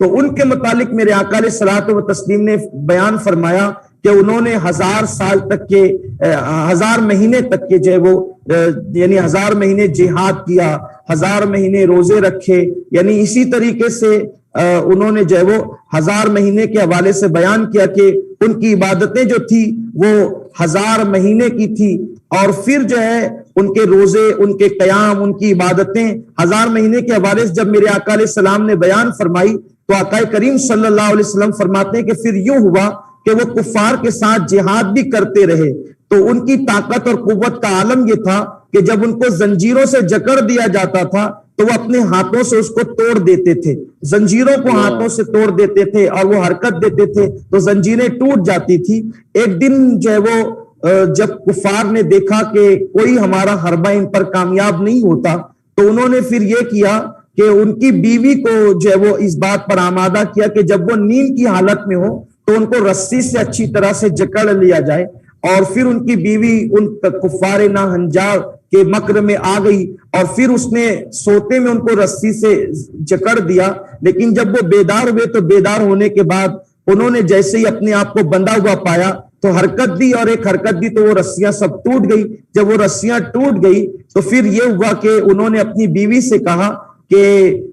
F: تو ان کے متعلق میرے آقا علیہ الصلوۃ والتسلیم نے بیان فرمایا کہ انہوں نے 1000 سال تک کے 1000 مہینے تک کے جو ہے وہ یعنی 1000 مہینے جہاد کیا, 1000 مہینے روزے رکھے, یعنی اسی طریقے سے انہوں نے جو ہے وہ 1000 مہینے کے حوالے سے بیان کیا کہ ان کی عبادتیں جو تھی وہ 1000 مہینے کی تھی. اور پھر جو ہے ان کے روزے, ان کے قیام, ان کی عبادتیں 1000 مہینے کے حوالے سے جب میرے آقا علیہ السلام نے بیان فرمائی تو آقا کریم صلی اللہ علیہ وسلم فرماتے ہیں کہ پھر یوں ہوا کہ وہ کفار کے ساتھ جہاد بھی کرتے رہے. تو ان کی طاقت اور قوت کا عالم یہ تھا کہ جب ان کو زنجیروں سے جکڑ دیا جاتا تھا تو وہ اپنے ہاتھوں سے اس کو توڑ دیتے تھے, زنجیروں کو ہاتھوں سے توڑ دیتے تھے اور وہ حرکت دیتے تھے تو زنجیریں ٹوٹ جاتی تھی. ایک دن جو ہے وہ جب کفار نے دیکھا کہ کوئی ہمارا حربہ ان پر کامیاب نہیں ہوتا تو انہوں نے پھر یہ کیا کہ ان کی بیوی کو جو ہے وہ اس بات پر آمادہ کیا کہ جب وہ نیند کی حالت میں ہو تو ان کو رسی سے اچھی طرح سے جکڑ لیا جائے. اور پھر ان کی بیوی ان کفار ناہنجار کے مکر میں آ گئی اور پھر اس نے سوتے میں ان کو رسی سے جکڑ دیا. لیکن جب وہ بیدار ہوئے تو بیدار ہونے کے بعد انہوں نے جیسے ہی اپنے آپ کو بندھا ہوا پایا تو حرکت دی, اور ایک حرکت دی تو وہ رسیاں سب ٹوٹ گئی. جب وہ رسیاں ٹوٹ گئی تو پھر یہ ہوا کہ انہوں نے اپنی بیوی سے کہا کہ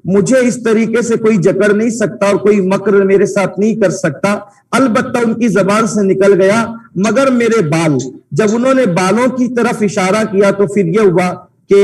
F: مجھے اس طریقے سے کوئی جکڑ نہیں سکتا اور کوئی مکر میرے ساتھ نہیں کر سکتا. البتہ ان کی زبان سے نکل گیا مگر میرے بال. جب انہوں نے بالوں کی طرف اشارہ کیا تو پھر یہ ہوا کہ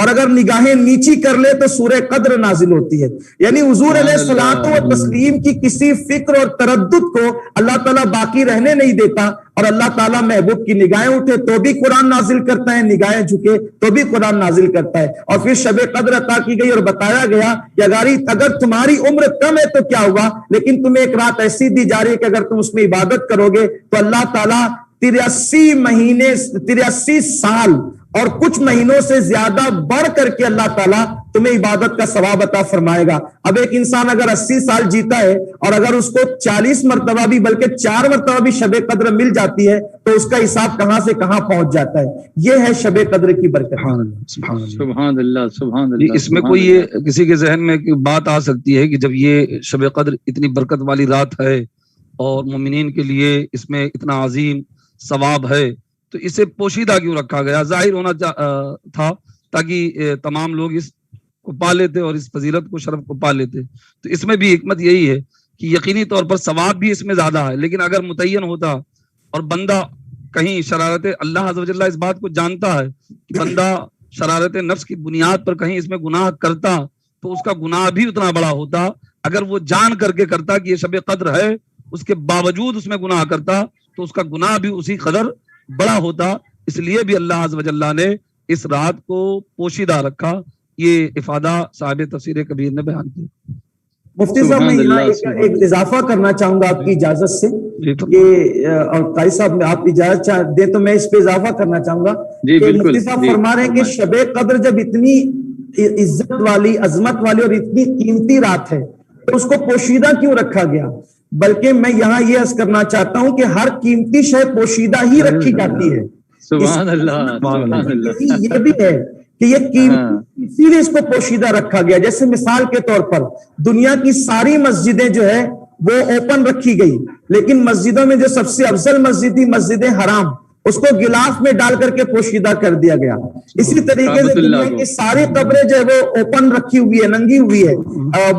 F: اور اگر نگاہیں نیچی کر لے تو سورہ قدر نازل ہوتی ہے. یعنی حضور علیہ الصلوۃ والتسلیم کی کسی فکر اور تردد کو اللہ تعالیٰ باقی رہنے نہیں دیتا, اور اللہ تعالیٰ محبوب کی نگاہیں اٹھے تو بھی قرآن نازل کرتا ہے, نگاہیں جھکے تو بھی قرآن نازل کرتا ہے. اور پھر شب قدر عطا کی گئی اور بتایا گیا کہ اگر تمہاری عمر کم ہے تو کیا ہوا, لیکن تمہیں ایک رات ایسی دی جا رہی ہے کہ اگر تم اس میں عبادت کرو گے تو اللہ تعالیٰ 83 سال اور کچھ مہینوں سے زیادہ بڑھ کر کے اللہ تعالیٰ تمہیں عبادت کا ثواب عطا فرمائے گا. اب ایک انسان اگر 80 سال جیتا ہے اور اگر اس کو 40 مرتبہ بھی بلکہ 4 مرتبہ بھی شب قدر مل جاتی ہے تو اس کا حساب کہاں سے کہاں پہنچ جاتا ہے. یہ ہے شب قدر کی برکت.
B: سبحان اللہ سبحان اللہ.
D: اس میں کوئی یہ کسی کے ذہن میں بات آ سکتی ہے کہ جب یہ شب قدر اتنی برکت والی رات ہے اور مومنین کے لیے اس میں اتنا عظیم ثواب ہے تو اسے پوشیدہ کیوں رکھا گیا؟ ظاہر ہونا تھا تاکہ تمام لوگ اس کو پا لیتے اور اس فضیلت کو شرف کو پا لیتے. تو اس میں بھی حکمت یہی ہے کہ یقینی طور پر ثواب بھی اس میں زیادہ ہے, لیکن اگر متعین ہوتا اور بندہ کہیں شرارت اللہ عز و جل اس بات کو جانتا ہے کہ بندہ شرارت نفس کی بنیاد پر کہیں اس میں گناہ کرتا تو اس کا گناہ بھی اتنا بڑا ہوتا. اگر وہ جان کر کے کرتا کہ یہ شب قدر ہے اس کے باوجود اس میں گناہ کرتا تو اس کا گناہ بھی اسی قدر بڑا ہوتا. اس لیے بھی اللہ عز و جل نے اس رات کو پوشیدہ رکھا. یہ افادہ صاحب تفسیر کبیر نے بیان کیا.
F: مفتی صاحب میں یہاں ایک اضافہ کرنا چاہوں گا آپ کی اجازت سے کہ اور قاری صاحب میں آپ اجازت دیں تو میں اس پہ اضافہ کرنا چاہوں گا کہ مفتی صاحب فرما رہے ہیں کہ شب قدر جب اتنی عزت والی عظمت والی اور اتنی قیمتی رات ہے تو اس کو پوشیدہ کیوں رکھا گیا؟ بلکہ میں یہاں یہ عرض کرنا چاہتا ہوں کہ ہر قیمتی شے پوشیدہ ہی رکھی جاتی ہے.
B: سبحان اللہ.
F: یہ بھی ہے کہ یہ قیمتی اسی لیے اس کو پوشیدہ رکھا گیا. جیسے مثال کے طور پر دنیا کی ساری مسجدیں جو ہے وہ اوپن رکھی گئی, لیکن مسجدوں میں جو سب سے افضل مسجد تھی مسجد حرام اس کو غلاف میں ڈال کر کے پوشیدہ کر دیا گیا. اسی طریقے سے دنیا کی ساری قبریں جو ہے وہ اوپن رکھی ہوئی ہے, ننگی ہوئی ہے,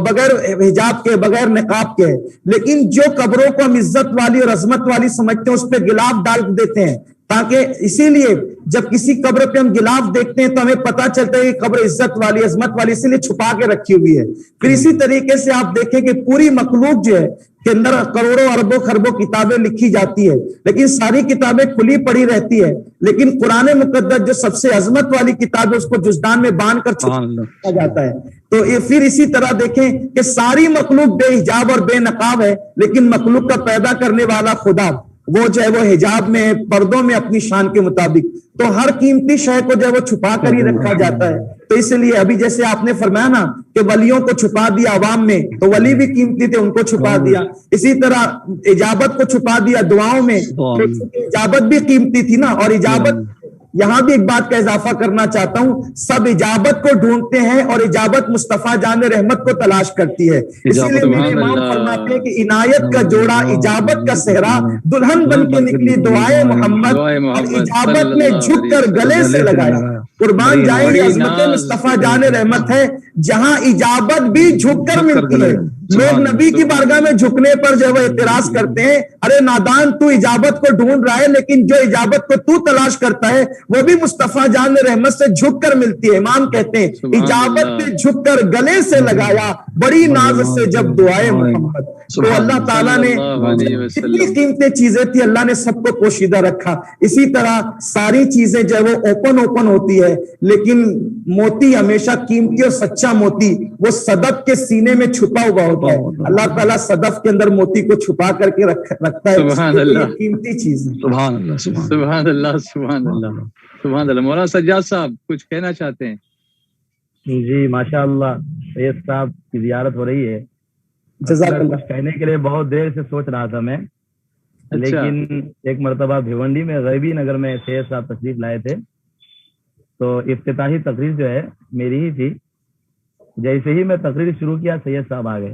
F: بغیر حجاب کے بغیر نقاب کے, لیکن جو قبروں کو ہم عزت والی اور عظمت والی سمجھتے ہیں اس پہ غلاف ڈال دیتے ہیں تاکہ اسی لیے جب کسی قبر پہ ہم غلاف دیکھتے ہیں تو ہمیں پتا چلتا ہے کہ قبر عزت والی عظمت والی اسی لیے چھپا کے رکھی ہوئی ہے. پھر اسی طریقے سے آپ دیکھیں کہ پوری مخلوق جو ہے کے اندر کروڑوں اربوں خربوں کتابیں لکھی جاتی ہے لیکن ساری کتابیں کھلی پڑی رہتی ہے, لیکن قرآن مقدس جو سب سے عظمت والی کتاب ہے اس کو جزدان میں باندھ کر چھپا جاتا ہے. تو پھر اسی طرح دیکھیں کہ ساری مخلوق بے حجاب اور بے نقاب ہے لیکن مخلوق کا پیدا کرنے والا خدا وہ جو ہے وہ حجاب میں پردوں میں اپنی شان کے مطابق, تو ہر قیمتی شے کو جو ہے وہ چھپا کر ہی رکھا جاتا ہے. تو اس لیے ابھی جیسے آپ نے فرمایا نا کہ ولیوں کو چھپا دیا عوام میں, تو ولی بھی قیمتی تھے ان کو چھپا دیا. اسی طرح اجابت کو چھپا دیا دعاؤں میں, اجابت بھی قیمتی تھی نا. اور اجابت یہاں بھی ایک بات کا اضافہ کرنا چاہتا ہوں, سب اجابت کو ڈھونڈتے ہیں اور اجابت مصطفیٰ جان رحمت کو تلاش کرتی ہے. اسی لیے میرے امام فرماتے ہیں کہ عنایت کا جوڑا اجابت کا صحرا دلہن بن کے نکلی دعائے محمد اور اجابت میں جھک کر گلے سے لگایا. قربان جائیں گے عظمت مصطفیٰ جان رحمت ہے جہاں اجابت بھی جھک کر ملتی ہے. لوگ نبی کی بارگاہ میں جھکنے پر جو وہ اعتراض کرتے ہیں, ارے نادان تو اجابت کو ڈھونڈ رہا ہے لیکن جو اجابت کو تو تلاش کرتا ہے وہ بھی مصطفیٰ جان رحمت سے جھک کر ملتی ہے. امام کہتے ہیں اجابت پہ جھک کر گلے سے لگایا بڑی ناز سے جب دعائے محمد. تو اللہ تعالیٰ نے کتنی قیمتی چیزیں تھی اللہ نے سب کو پوشیدہ رکھا. اسی طرح ساری چیزیں جو ہے وہ اوپن ہوتی ہے لیکن موتی ہمیشہ قیمتی اور سچا موتی وہ صدف کے سینے میں چھپا ہوا ہوتا ہے. اللہ تعالیٰ صدف کے اندر موتی کو چھپا کر کے رکھتا ہے.
B: سبحان اللہ,
F: قیمتی چیز ہے.
D: سبحان اللہ
B: سبحان اللہ سبحان اللہ سبحان اللہ. مولانا سجاد صاحب کچھ کہنا چاہتے ہیں؟
C: جی ماشاء اللہ, سید صاحب کی زیارت ہو رہی ہے.
F: جزاک اللہ.
C: کچھ کہنے کے لیے بہت دیر سے سوچ رہا تھا میں, لیکن ایک مرتبہ بھیونڈی میں غیبی نگر میں سید صاحب تشریف لائے تھے تو افتتاحی تقریر جو ہے میری ہی تھی. جیسے ہی میں تقریر شروع کیا سید صاحب آ گئے.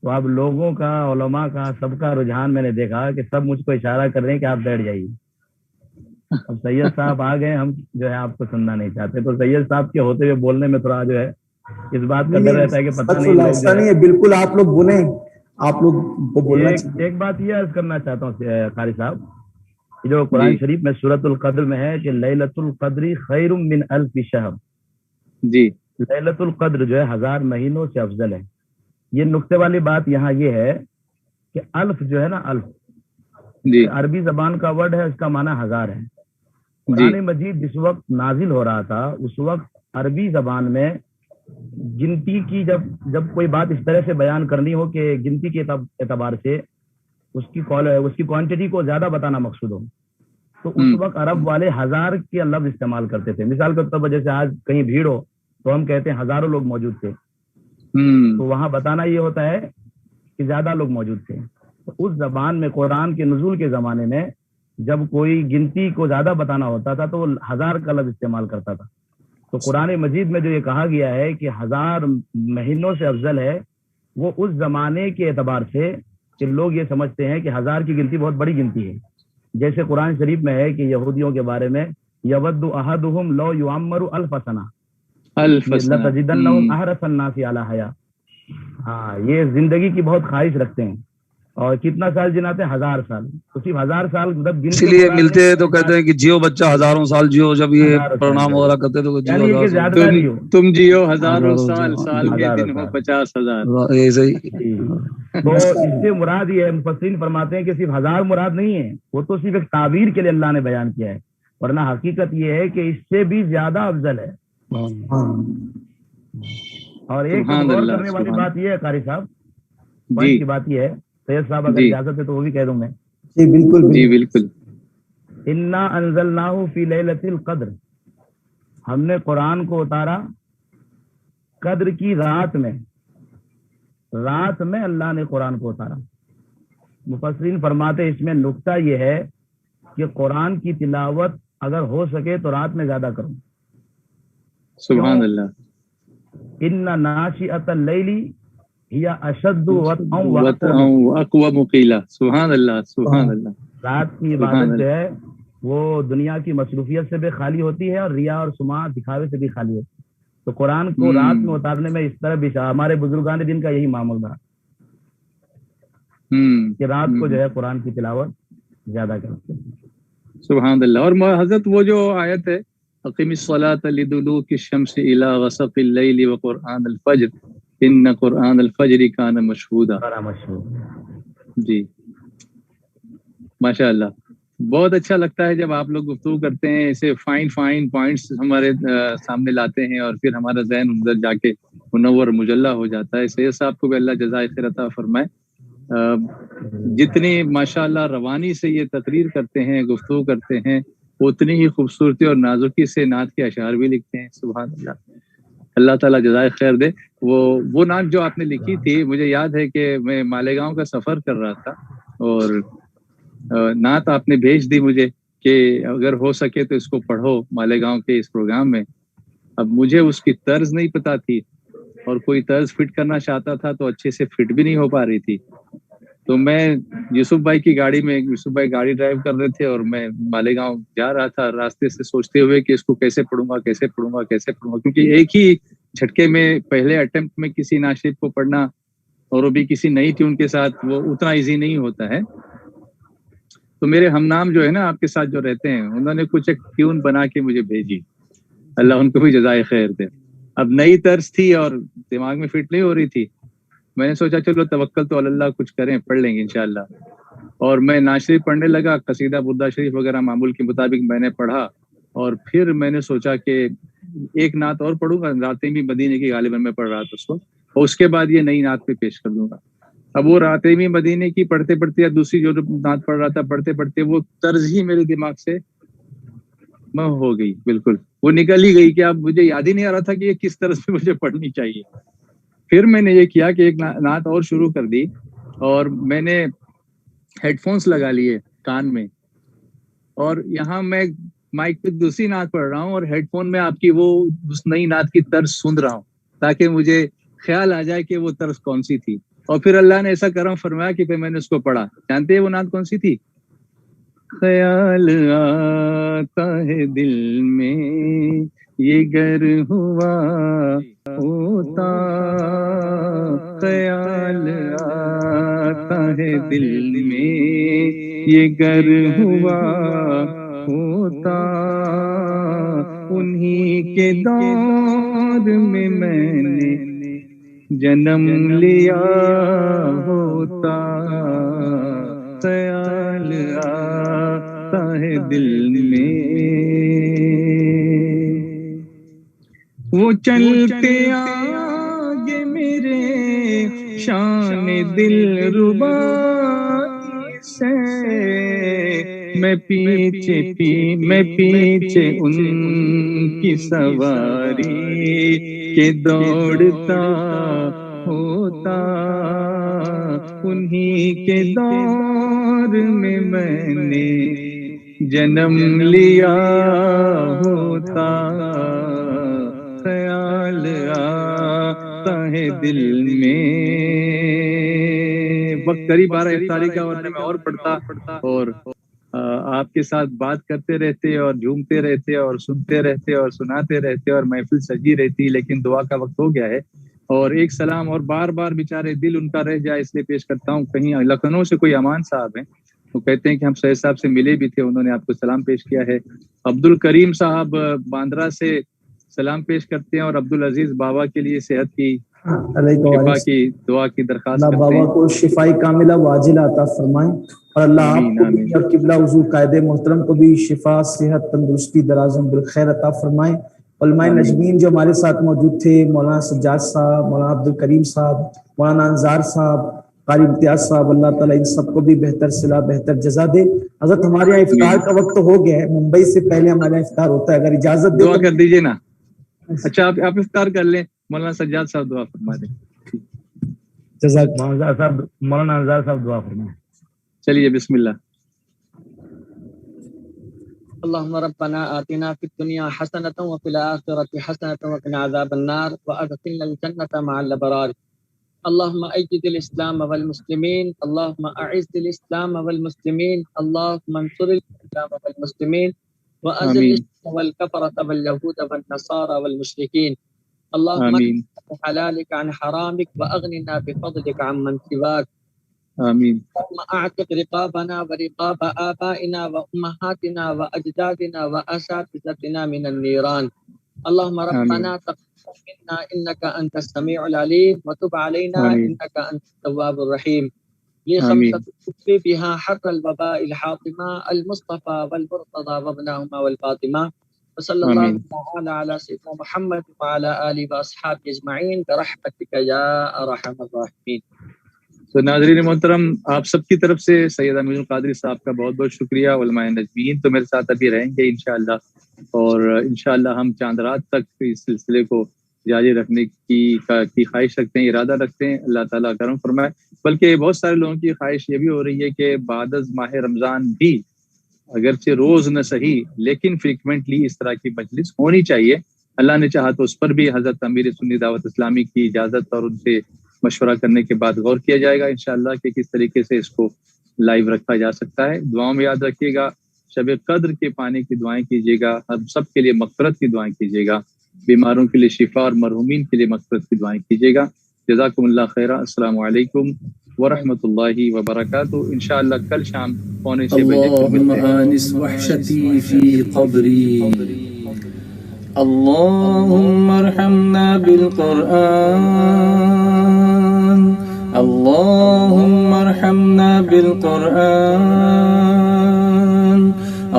C: تو اب لوگوں کا علماء کا سب کا رجحان میں نے دیکھا کہ سب مجھ کو اشارہ کر رہے ہیں کہ آپ بیٹھ جائیے. اب سید صاحب آ گئے, ہم جو ہے آپ کو سننا نہیں چاہتے. تو سید صاحب کے ہوتے ہوئے بولنے میں تھوڑا جو ہے اس بات کا ڈر رہتا ہے کہ پتہ نہیں.
F: بالکل آپ لوگ بولیں, آپ لوگ کو بولنا.
C: ایک بات یہ عرض کرنا چاہتا ہوں قاری صاحب, جو قرآن شریف میں سورۃ القدر میں ہے کہ لیلۃ القدر خیر من الف شہر,
B: جی
G: لیلۃ القدر جو ہے 1000 مہینوں سے افضل ہے. یہ نقطے والی بات یہاں یہ ہے کہ الف جو ہے نا، الف
B: جی
G: عربی زبان کا ورڈ ہے، اس کا معنی 1000 ہے.
B: جی
G: قرآن مجید جس وقت نازل ہو رہا تھا اس وقت عربی زبان میں گنتی کی جب کوئی بات اس طرح سے بیان کرنی ہو کہ گنتی کے اعتبار سے اس کی کوانٹٹی کو زیادہ بتانا مقصود ہو، تو اس وقت عرب والے 1000 کے لفظ استعمال کرتے تھے. مثال کے طور پر جیسے آج کہیں بھیڑ ہو تو ہم کہتے ہیں ہزاروں لوگ موجود تھے، تو وہاں بتانا یہ ہوتا ہے کہ زیادہ لوگ موجود تھے. تو اس زبان میں قرآن کے نزول کے زمانے میں جب کوئی گنتی کو زیادہ بتانا ہوتا تھا تو وہ 1000 کا لفظ استعمال کرتا تھا. تو قرآن مجید میں جو یہ کہا گیا ہے کہ 1000 مہینوں سے افضل ہے، وہ اس زمانے کے اعتبار سے کہ لوگ یہ سمجھتے ہیں کہ 1000 کی گنتی بہت بڑی گنتی ہے. جیسے قرآن شریف میں ہے کہ یہودیوں کے بارے میں یود احدہم لو یعمر الف سنہ لتجدنہم احرص الناس علی حیاۃ. ہاں، یہ زندگی کی بہت خواہش رکھتے ہیں اور کتنا سال جناتے ہیں؟ 1000 سال. تو صرف 1000 سال مطلب
D: اسی لیے ملتے ہیں تو کہتے ہیں کہ جیو بچہ ہزاروں سال جیو. جب یہ پرنام وغیرہ کرتے تو جیو
G: یعنی کہ زیادہ جیو،
B: تم جیو ہزاروں سال، سال کے دن ہو 50,000.
D: ایسے ہی.
G: تو اس سے مراد یہ ہے، مفسرین فرماتے ہیں کہ صرف 1000 مراد نہیں ہے، وہ تو صرف ایک تعبیر کے لیے اللہ نے بیان کیا ہے، ورنہ حقیقت یہ ہے کہ اس سے بھی زیادہ افضل ہے. اور ایک غور کرنے والی بات یہ ہے قاری صاحب، کی بات یہ ہے، سید صاحب اگر اجازت ہے تو وہ بھی کہہ دوں میں.
F: جی بالکل
B: جی بالکل.
G: انا انزلناہ فی لیلۃ القدر، ہم نے قرآن کو اتارا قدر کی رات میں. رات میں اللہ نے قرآن کو اتارا. مفسرین فرماتے اس میں نقطہ یہ ہے کہ قرآن کی تلاوت اگر ہو سکے تو رات میں زیادہ کرو.
B: سبحان اللہ.
G: ان ناشئۃ اللیل ہی اشد وطئا
B: واقوم قیلا. سبحان اللہ سبحان اللہ.
G: رات کی عبادت جو ہے وہ دنیا کی مصروفیت سے بھی خالی ہوتی ہے اور ریا اور سماع دکھاوے سے بھی خالی ہوتی ہے. تو قرآن کو رات میں اتارنے میں اس طرح بھی ہمارے بزرگان دین کا یہی معمول رہا کہ رات کو جو ہے قرآن کی تلاوت زیادہ کرتے ہیں.
B: سبحان اللہ. اور حضرت وہ جو آیت ہے اقیم الصلاۃ لدلوک الشمس الی غسق اللیل وقرآن الفجر ان قرآن الفجر کان مشہودا. جی ماشاء اللہ. بہت اچھا لگتا ہے جب آپ لوگ گفتگو کرتے ہیں، ایسے فائن پوائنٹس ہمارے سامنے لاتے ہیں اور پھر ہمارا ذہن اندر جا کے منور مجلہ ہو جاتا ہے. سید صاحب کو بھی اللہ جزائے خیر عطا فرمائے. جتنی ماشاءاللہ روانی سے یہ تقریر کرتے ہیں، گفتگو کرتے ہیں، اتنی ہی خوبصورتی اور نازکی سے نعت کے اشعار بھی لکھتے ہیں. سبحان اللہ. اللہ تعالیٰ جزائے خیر دے. وہ نعت جو آپ نے لکھی تھی، مجھے یاد ہے کہ میں مالیگاؤں کا سفر کر رہا تھا اور نعت آپ نے بھیج دی مجھے کہ اگر ہو سکے تو اس کو پڑھو مالیگاؤں کے اس پروگرام میں. اب مجھے اس کی طرز نہیں پتا تھی اور کوئی طرز فٹ کرنا چاہتا تھا تو اچھے سے فٹ بھی نہیں ہو پا رہی تھی. تو میں یوسف بھائی کی گاڑی میں، یوسف بھائی گاڑی ڈرائیو کر رہے تھے اور میں مالیگاؤں جا رہا تھا، راستے سے سوچتے ہوئے کہ اس کو کیسے پڑھوں گا کیونکہ ایک ہی جھٹکے میں پہلے اٹیمپٹ میں کسی ناشد کو پڑھنا، اور وہ بھی کسی نئی ٹیون کے ساتھ، وہ اتنا ایزی نہیں ہوتا ہے. تو میرے ہم نام جو ہے نا آپ کے ساتھ جو رہتے ہیں، انہوں نے کچھ ایک ٹیون بنا کے مجھے بھیجی. اللہ ان کو بھی جزائے خیر دے. اب نئی طرز تھی اور دماغ میں فٹ نہیں ہو رہی تھی. میں نے سوچا چلو توکل تو اللہ کچھ کریں، پڑھ لیں گے انشاءاللہ. اور میں نعت شریف پڑھنے لگا، قصیدہ بردہ شریف وغیرہ معمول کے مطابق میں نے پڑھا. اور پھر میں نے سوچا کہ ایک نعت اور پڑھوں گا، راتیں بھی مدینے کی غالباً میں پڑھ رہا تھا اس وقت، اور اس کے بعد یہ نئی نعت پہ پیش کر دوں گا. اب وہ راتیں بھی مدینے کی پڑھتے پڑھتے یا دوسری جو نعت پڑھ رہا تھا پڑھتے پڑھتے وہ طرز ہی میرے دماغ سے محو ہو گئی. بالکل وہ نکل ہی گئی کہ اب مجھے یاد ہی نہیں آ رہا تھا کہ یہ کس طرح سے مجھے پڑھنی چاہیے. پھر میں نے یہ کیا کہ ایک نعت اور شروع کر دی اور میں نے ہیڈ فونس لگا لیے کان میں، اور یہاں میں مائک پہ دوسری نعت پڑھ رہا ہوں اور ہیڈ فون میں آپ کی وہ اس نئی نعت کی طرز سن رہا ہوں تاکہ مجھے خیال آ جائے کہ وہ طرز کون سی تھی. اور پھر اللہ نے ایسا کرم فرمایا کہ پھر میں نے اس کو پڑھا. جانتے ہیں وہ نعت کون سی تھی؟ خیال آتا ہے دل میں یہ گر ہوا ہوتا، خیال آتا ہے دل میں یہ گر ہوا ہوتا، انہی کے دور میں میں نے جنم لیا ہوتا خیال آتا ہے دل میں وہ چلتے آگے میرے شان دل ربا سے میں پیچھے ان کی سواری کے دوڑتا ہوتا انہی کے دور میں میں نے جنم لیا ہوتا خیال آتا ہے دل میں. وقت قریب آ رہا ہے افطاری کا ورنہ میں اور پڑھتا اور آپ کے ساتھ بات کرتے رہتے اور جھومتے رہتے اور سنتے رہتے اور سناتے رہتے اور محفل سجی رہتی، لیکن دعا کا وقت ہو گیا ہے. اور ایک سلام اور بار بار بیچارے دل ان کا رہ جائے اس لیے پیش کرتا ہوں. کہیں لکھنؤ سے کوئی امان صاحب ہیں، وہ کہتے ہیں کہ ہم سید صاحب سے ملے بھی تھے، انہوں نے آپ کو سلام پیش کیا ہے. عبد الکریم صاحب باندرا سے سلام پیش کرتے ہیں اور عبدالعزیز بابا کے لیے صحت کی شفا کی دعا کی درخواست کرتے ہیں.
F: بابا کو شفائی کاملہ واجلہ عطا فرمائیں اور اللہ آپ کو بھی اور قبلہ حضور قائد محترم کو بھی شفا، صحت، تندرستی، دراز عمر بالخیر عطا فرمائیں. علماء نجمین جو ہمارے ساتھ موجود تھے، مولانا سجاد صاحب، مولانا عبد الکریم صاحب، مولانا انصار صاحب، قاری امتیاز صاحب، اللہ تعالیٰ ان سب کو بھی بہتر صلاح بہتر جزا دے. حضرت ہمارے یہاں افطار کا وقت ہو گیا ہے، ممبئی سے پہلے ہمارے یہاں افطار ہوتا ہے، اگر اجازت دے
B: دعا کر دیجیے نا. اچھا آپ افطار کر لیں، مولانا سجاد صاحب دعا فرما دیں.
G: مولانا انصار صاحب دعا فرمائیں.
B: چلیے بسم اللہ.
E: اللهم ربنا آتنا في الدنيا حسنة وفي الآخرة حسنة وقنا عذاب النار وأدخلنا الجنة مع الأبرار. اللهم أيد الإسلام والمسلمين، اللهم أعز الإسلام والمسلمين، اللهم انصر الإسلام والمسلمين وأذل الشرك والكفرة واليهود والنصارى والمشركين. اللهم اكفنا بحلالك عن حرامك وأغننا بفضلك عمن سواك.
B: آمين.
E: اللهم اعتق رقابنا ورقاب آبائنا وأمهاتنا وأجدادنا وأساتذتنا من النيران. اللهم ربنا تقبل منا إنك أنت السميع العليم وتب علينا إنك أنت التواب الرحيم. لخمسة تكفي بها حر الوباء الحاطمة المصطفى والمرتضى وابنهما والفاطمة. وصلى الله تعالى على سيدنا محمد وعلى آله وأصحابه أجمعين برحمتك يا أرحم الراحمين.
B: تو ناظرین محترم، آپ سب کی طرف سے سید امین القادری صاحب کا بہت بہت شکریہ. علماء نجمین تو میرے ساتھ ابھی رہیں گے انشاءاللہ، اور انشاءاللہ ہم چاند رات تک اس سلسلے کو جاری رکھنے کی خواہش رکھتے ہیں، ارادہ رکھتے ہیں. اللہ تعالیٰ کرم فرمائے. بلکہ بہت سارے لوگوں کی خواہش یہ بھی ہو رہی ہے کہ بعد از ماہ رمضان بھی اگرچہ روز نہ صحیح لیکن فریکوینٹلی اس طرح کی مجلس ہونی چاہیے. اللہ نے چاہا تو اس پر بھی حضرت امیر سنی دعوت اسلامی کی اجازت اور ان سے مشورہ کرنے کے بعد غور کیا جائے گا انشاءاللہ کہ کس طریقے سے اس کو لائیو رکھا جا سکتا ہے. دعاؤں میں یاد رکھیے گا، شب قدر کے پانے کی دعائیں کیجیے گا، ہم سب کے لیے مغفرت کی دعائیں کیجیے گا، بیماروں کے لیے شفا اور مرحومین کے لیے مغفرت کی دعائیں کیجیے گا. جزاکم اللہ خیرہ. السلام علیکم ورحمۃ اللہ وبرکاتہ. انشاءاللہ کل شام 5:45 بجے.
A: اللهم آنس وحشتي في قبري، اللهم ارحمنا بالقرآن، اللهم ارحمنا بالقرآن،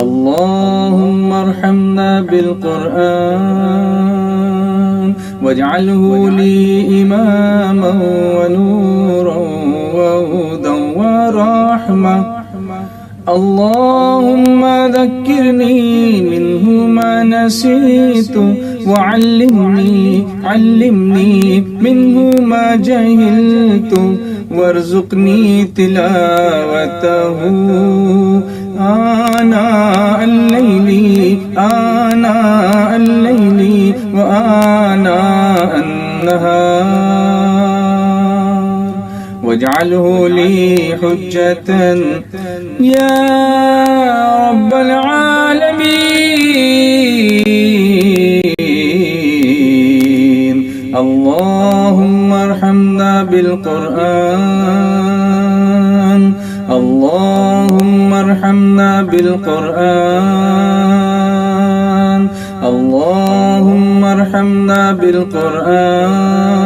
A: اللهم ارحمنا بالقرآن، واجعله لي إماما ونورا وهدى ورحمة. اللهم ذكرني منه ما نسيت، وعلمني منه ما جهلت، وارزقني تلاوته آناء الليل وآناء النهار، واجعله لي حجة يا رب العالمين. اللهم ارحمنا بالقرآن، اللهم ارحمنا بالقرآن، اللهم ارحمنا
H: ارحمنا بالقرآن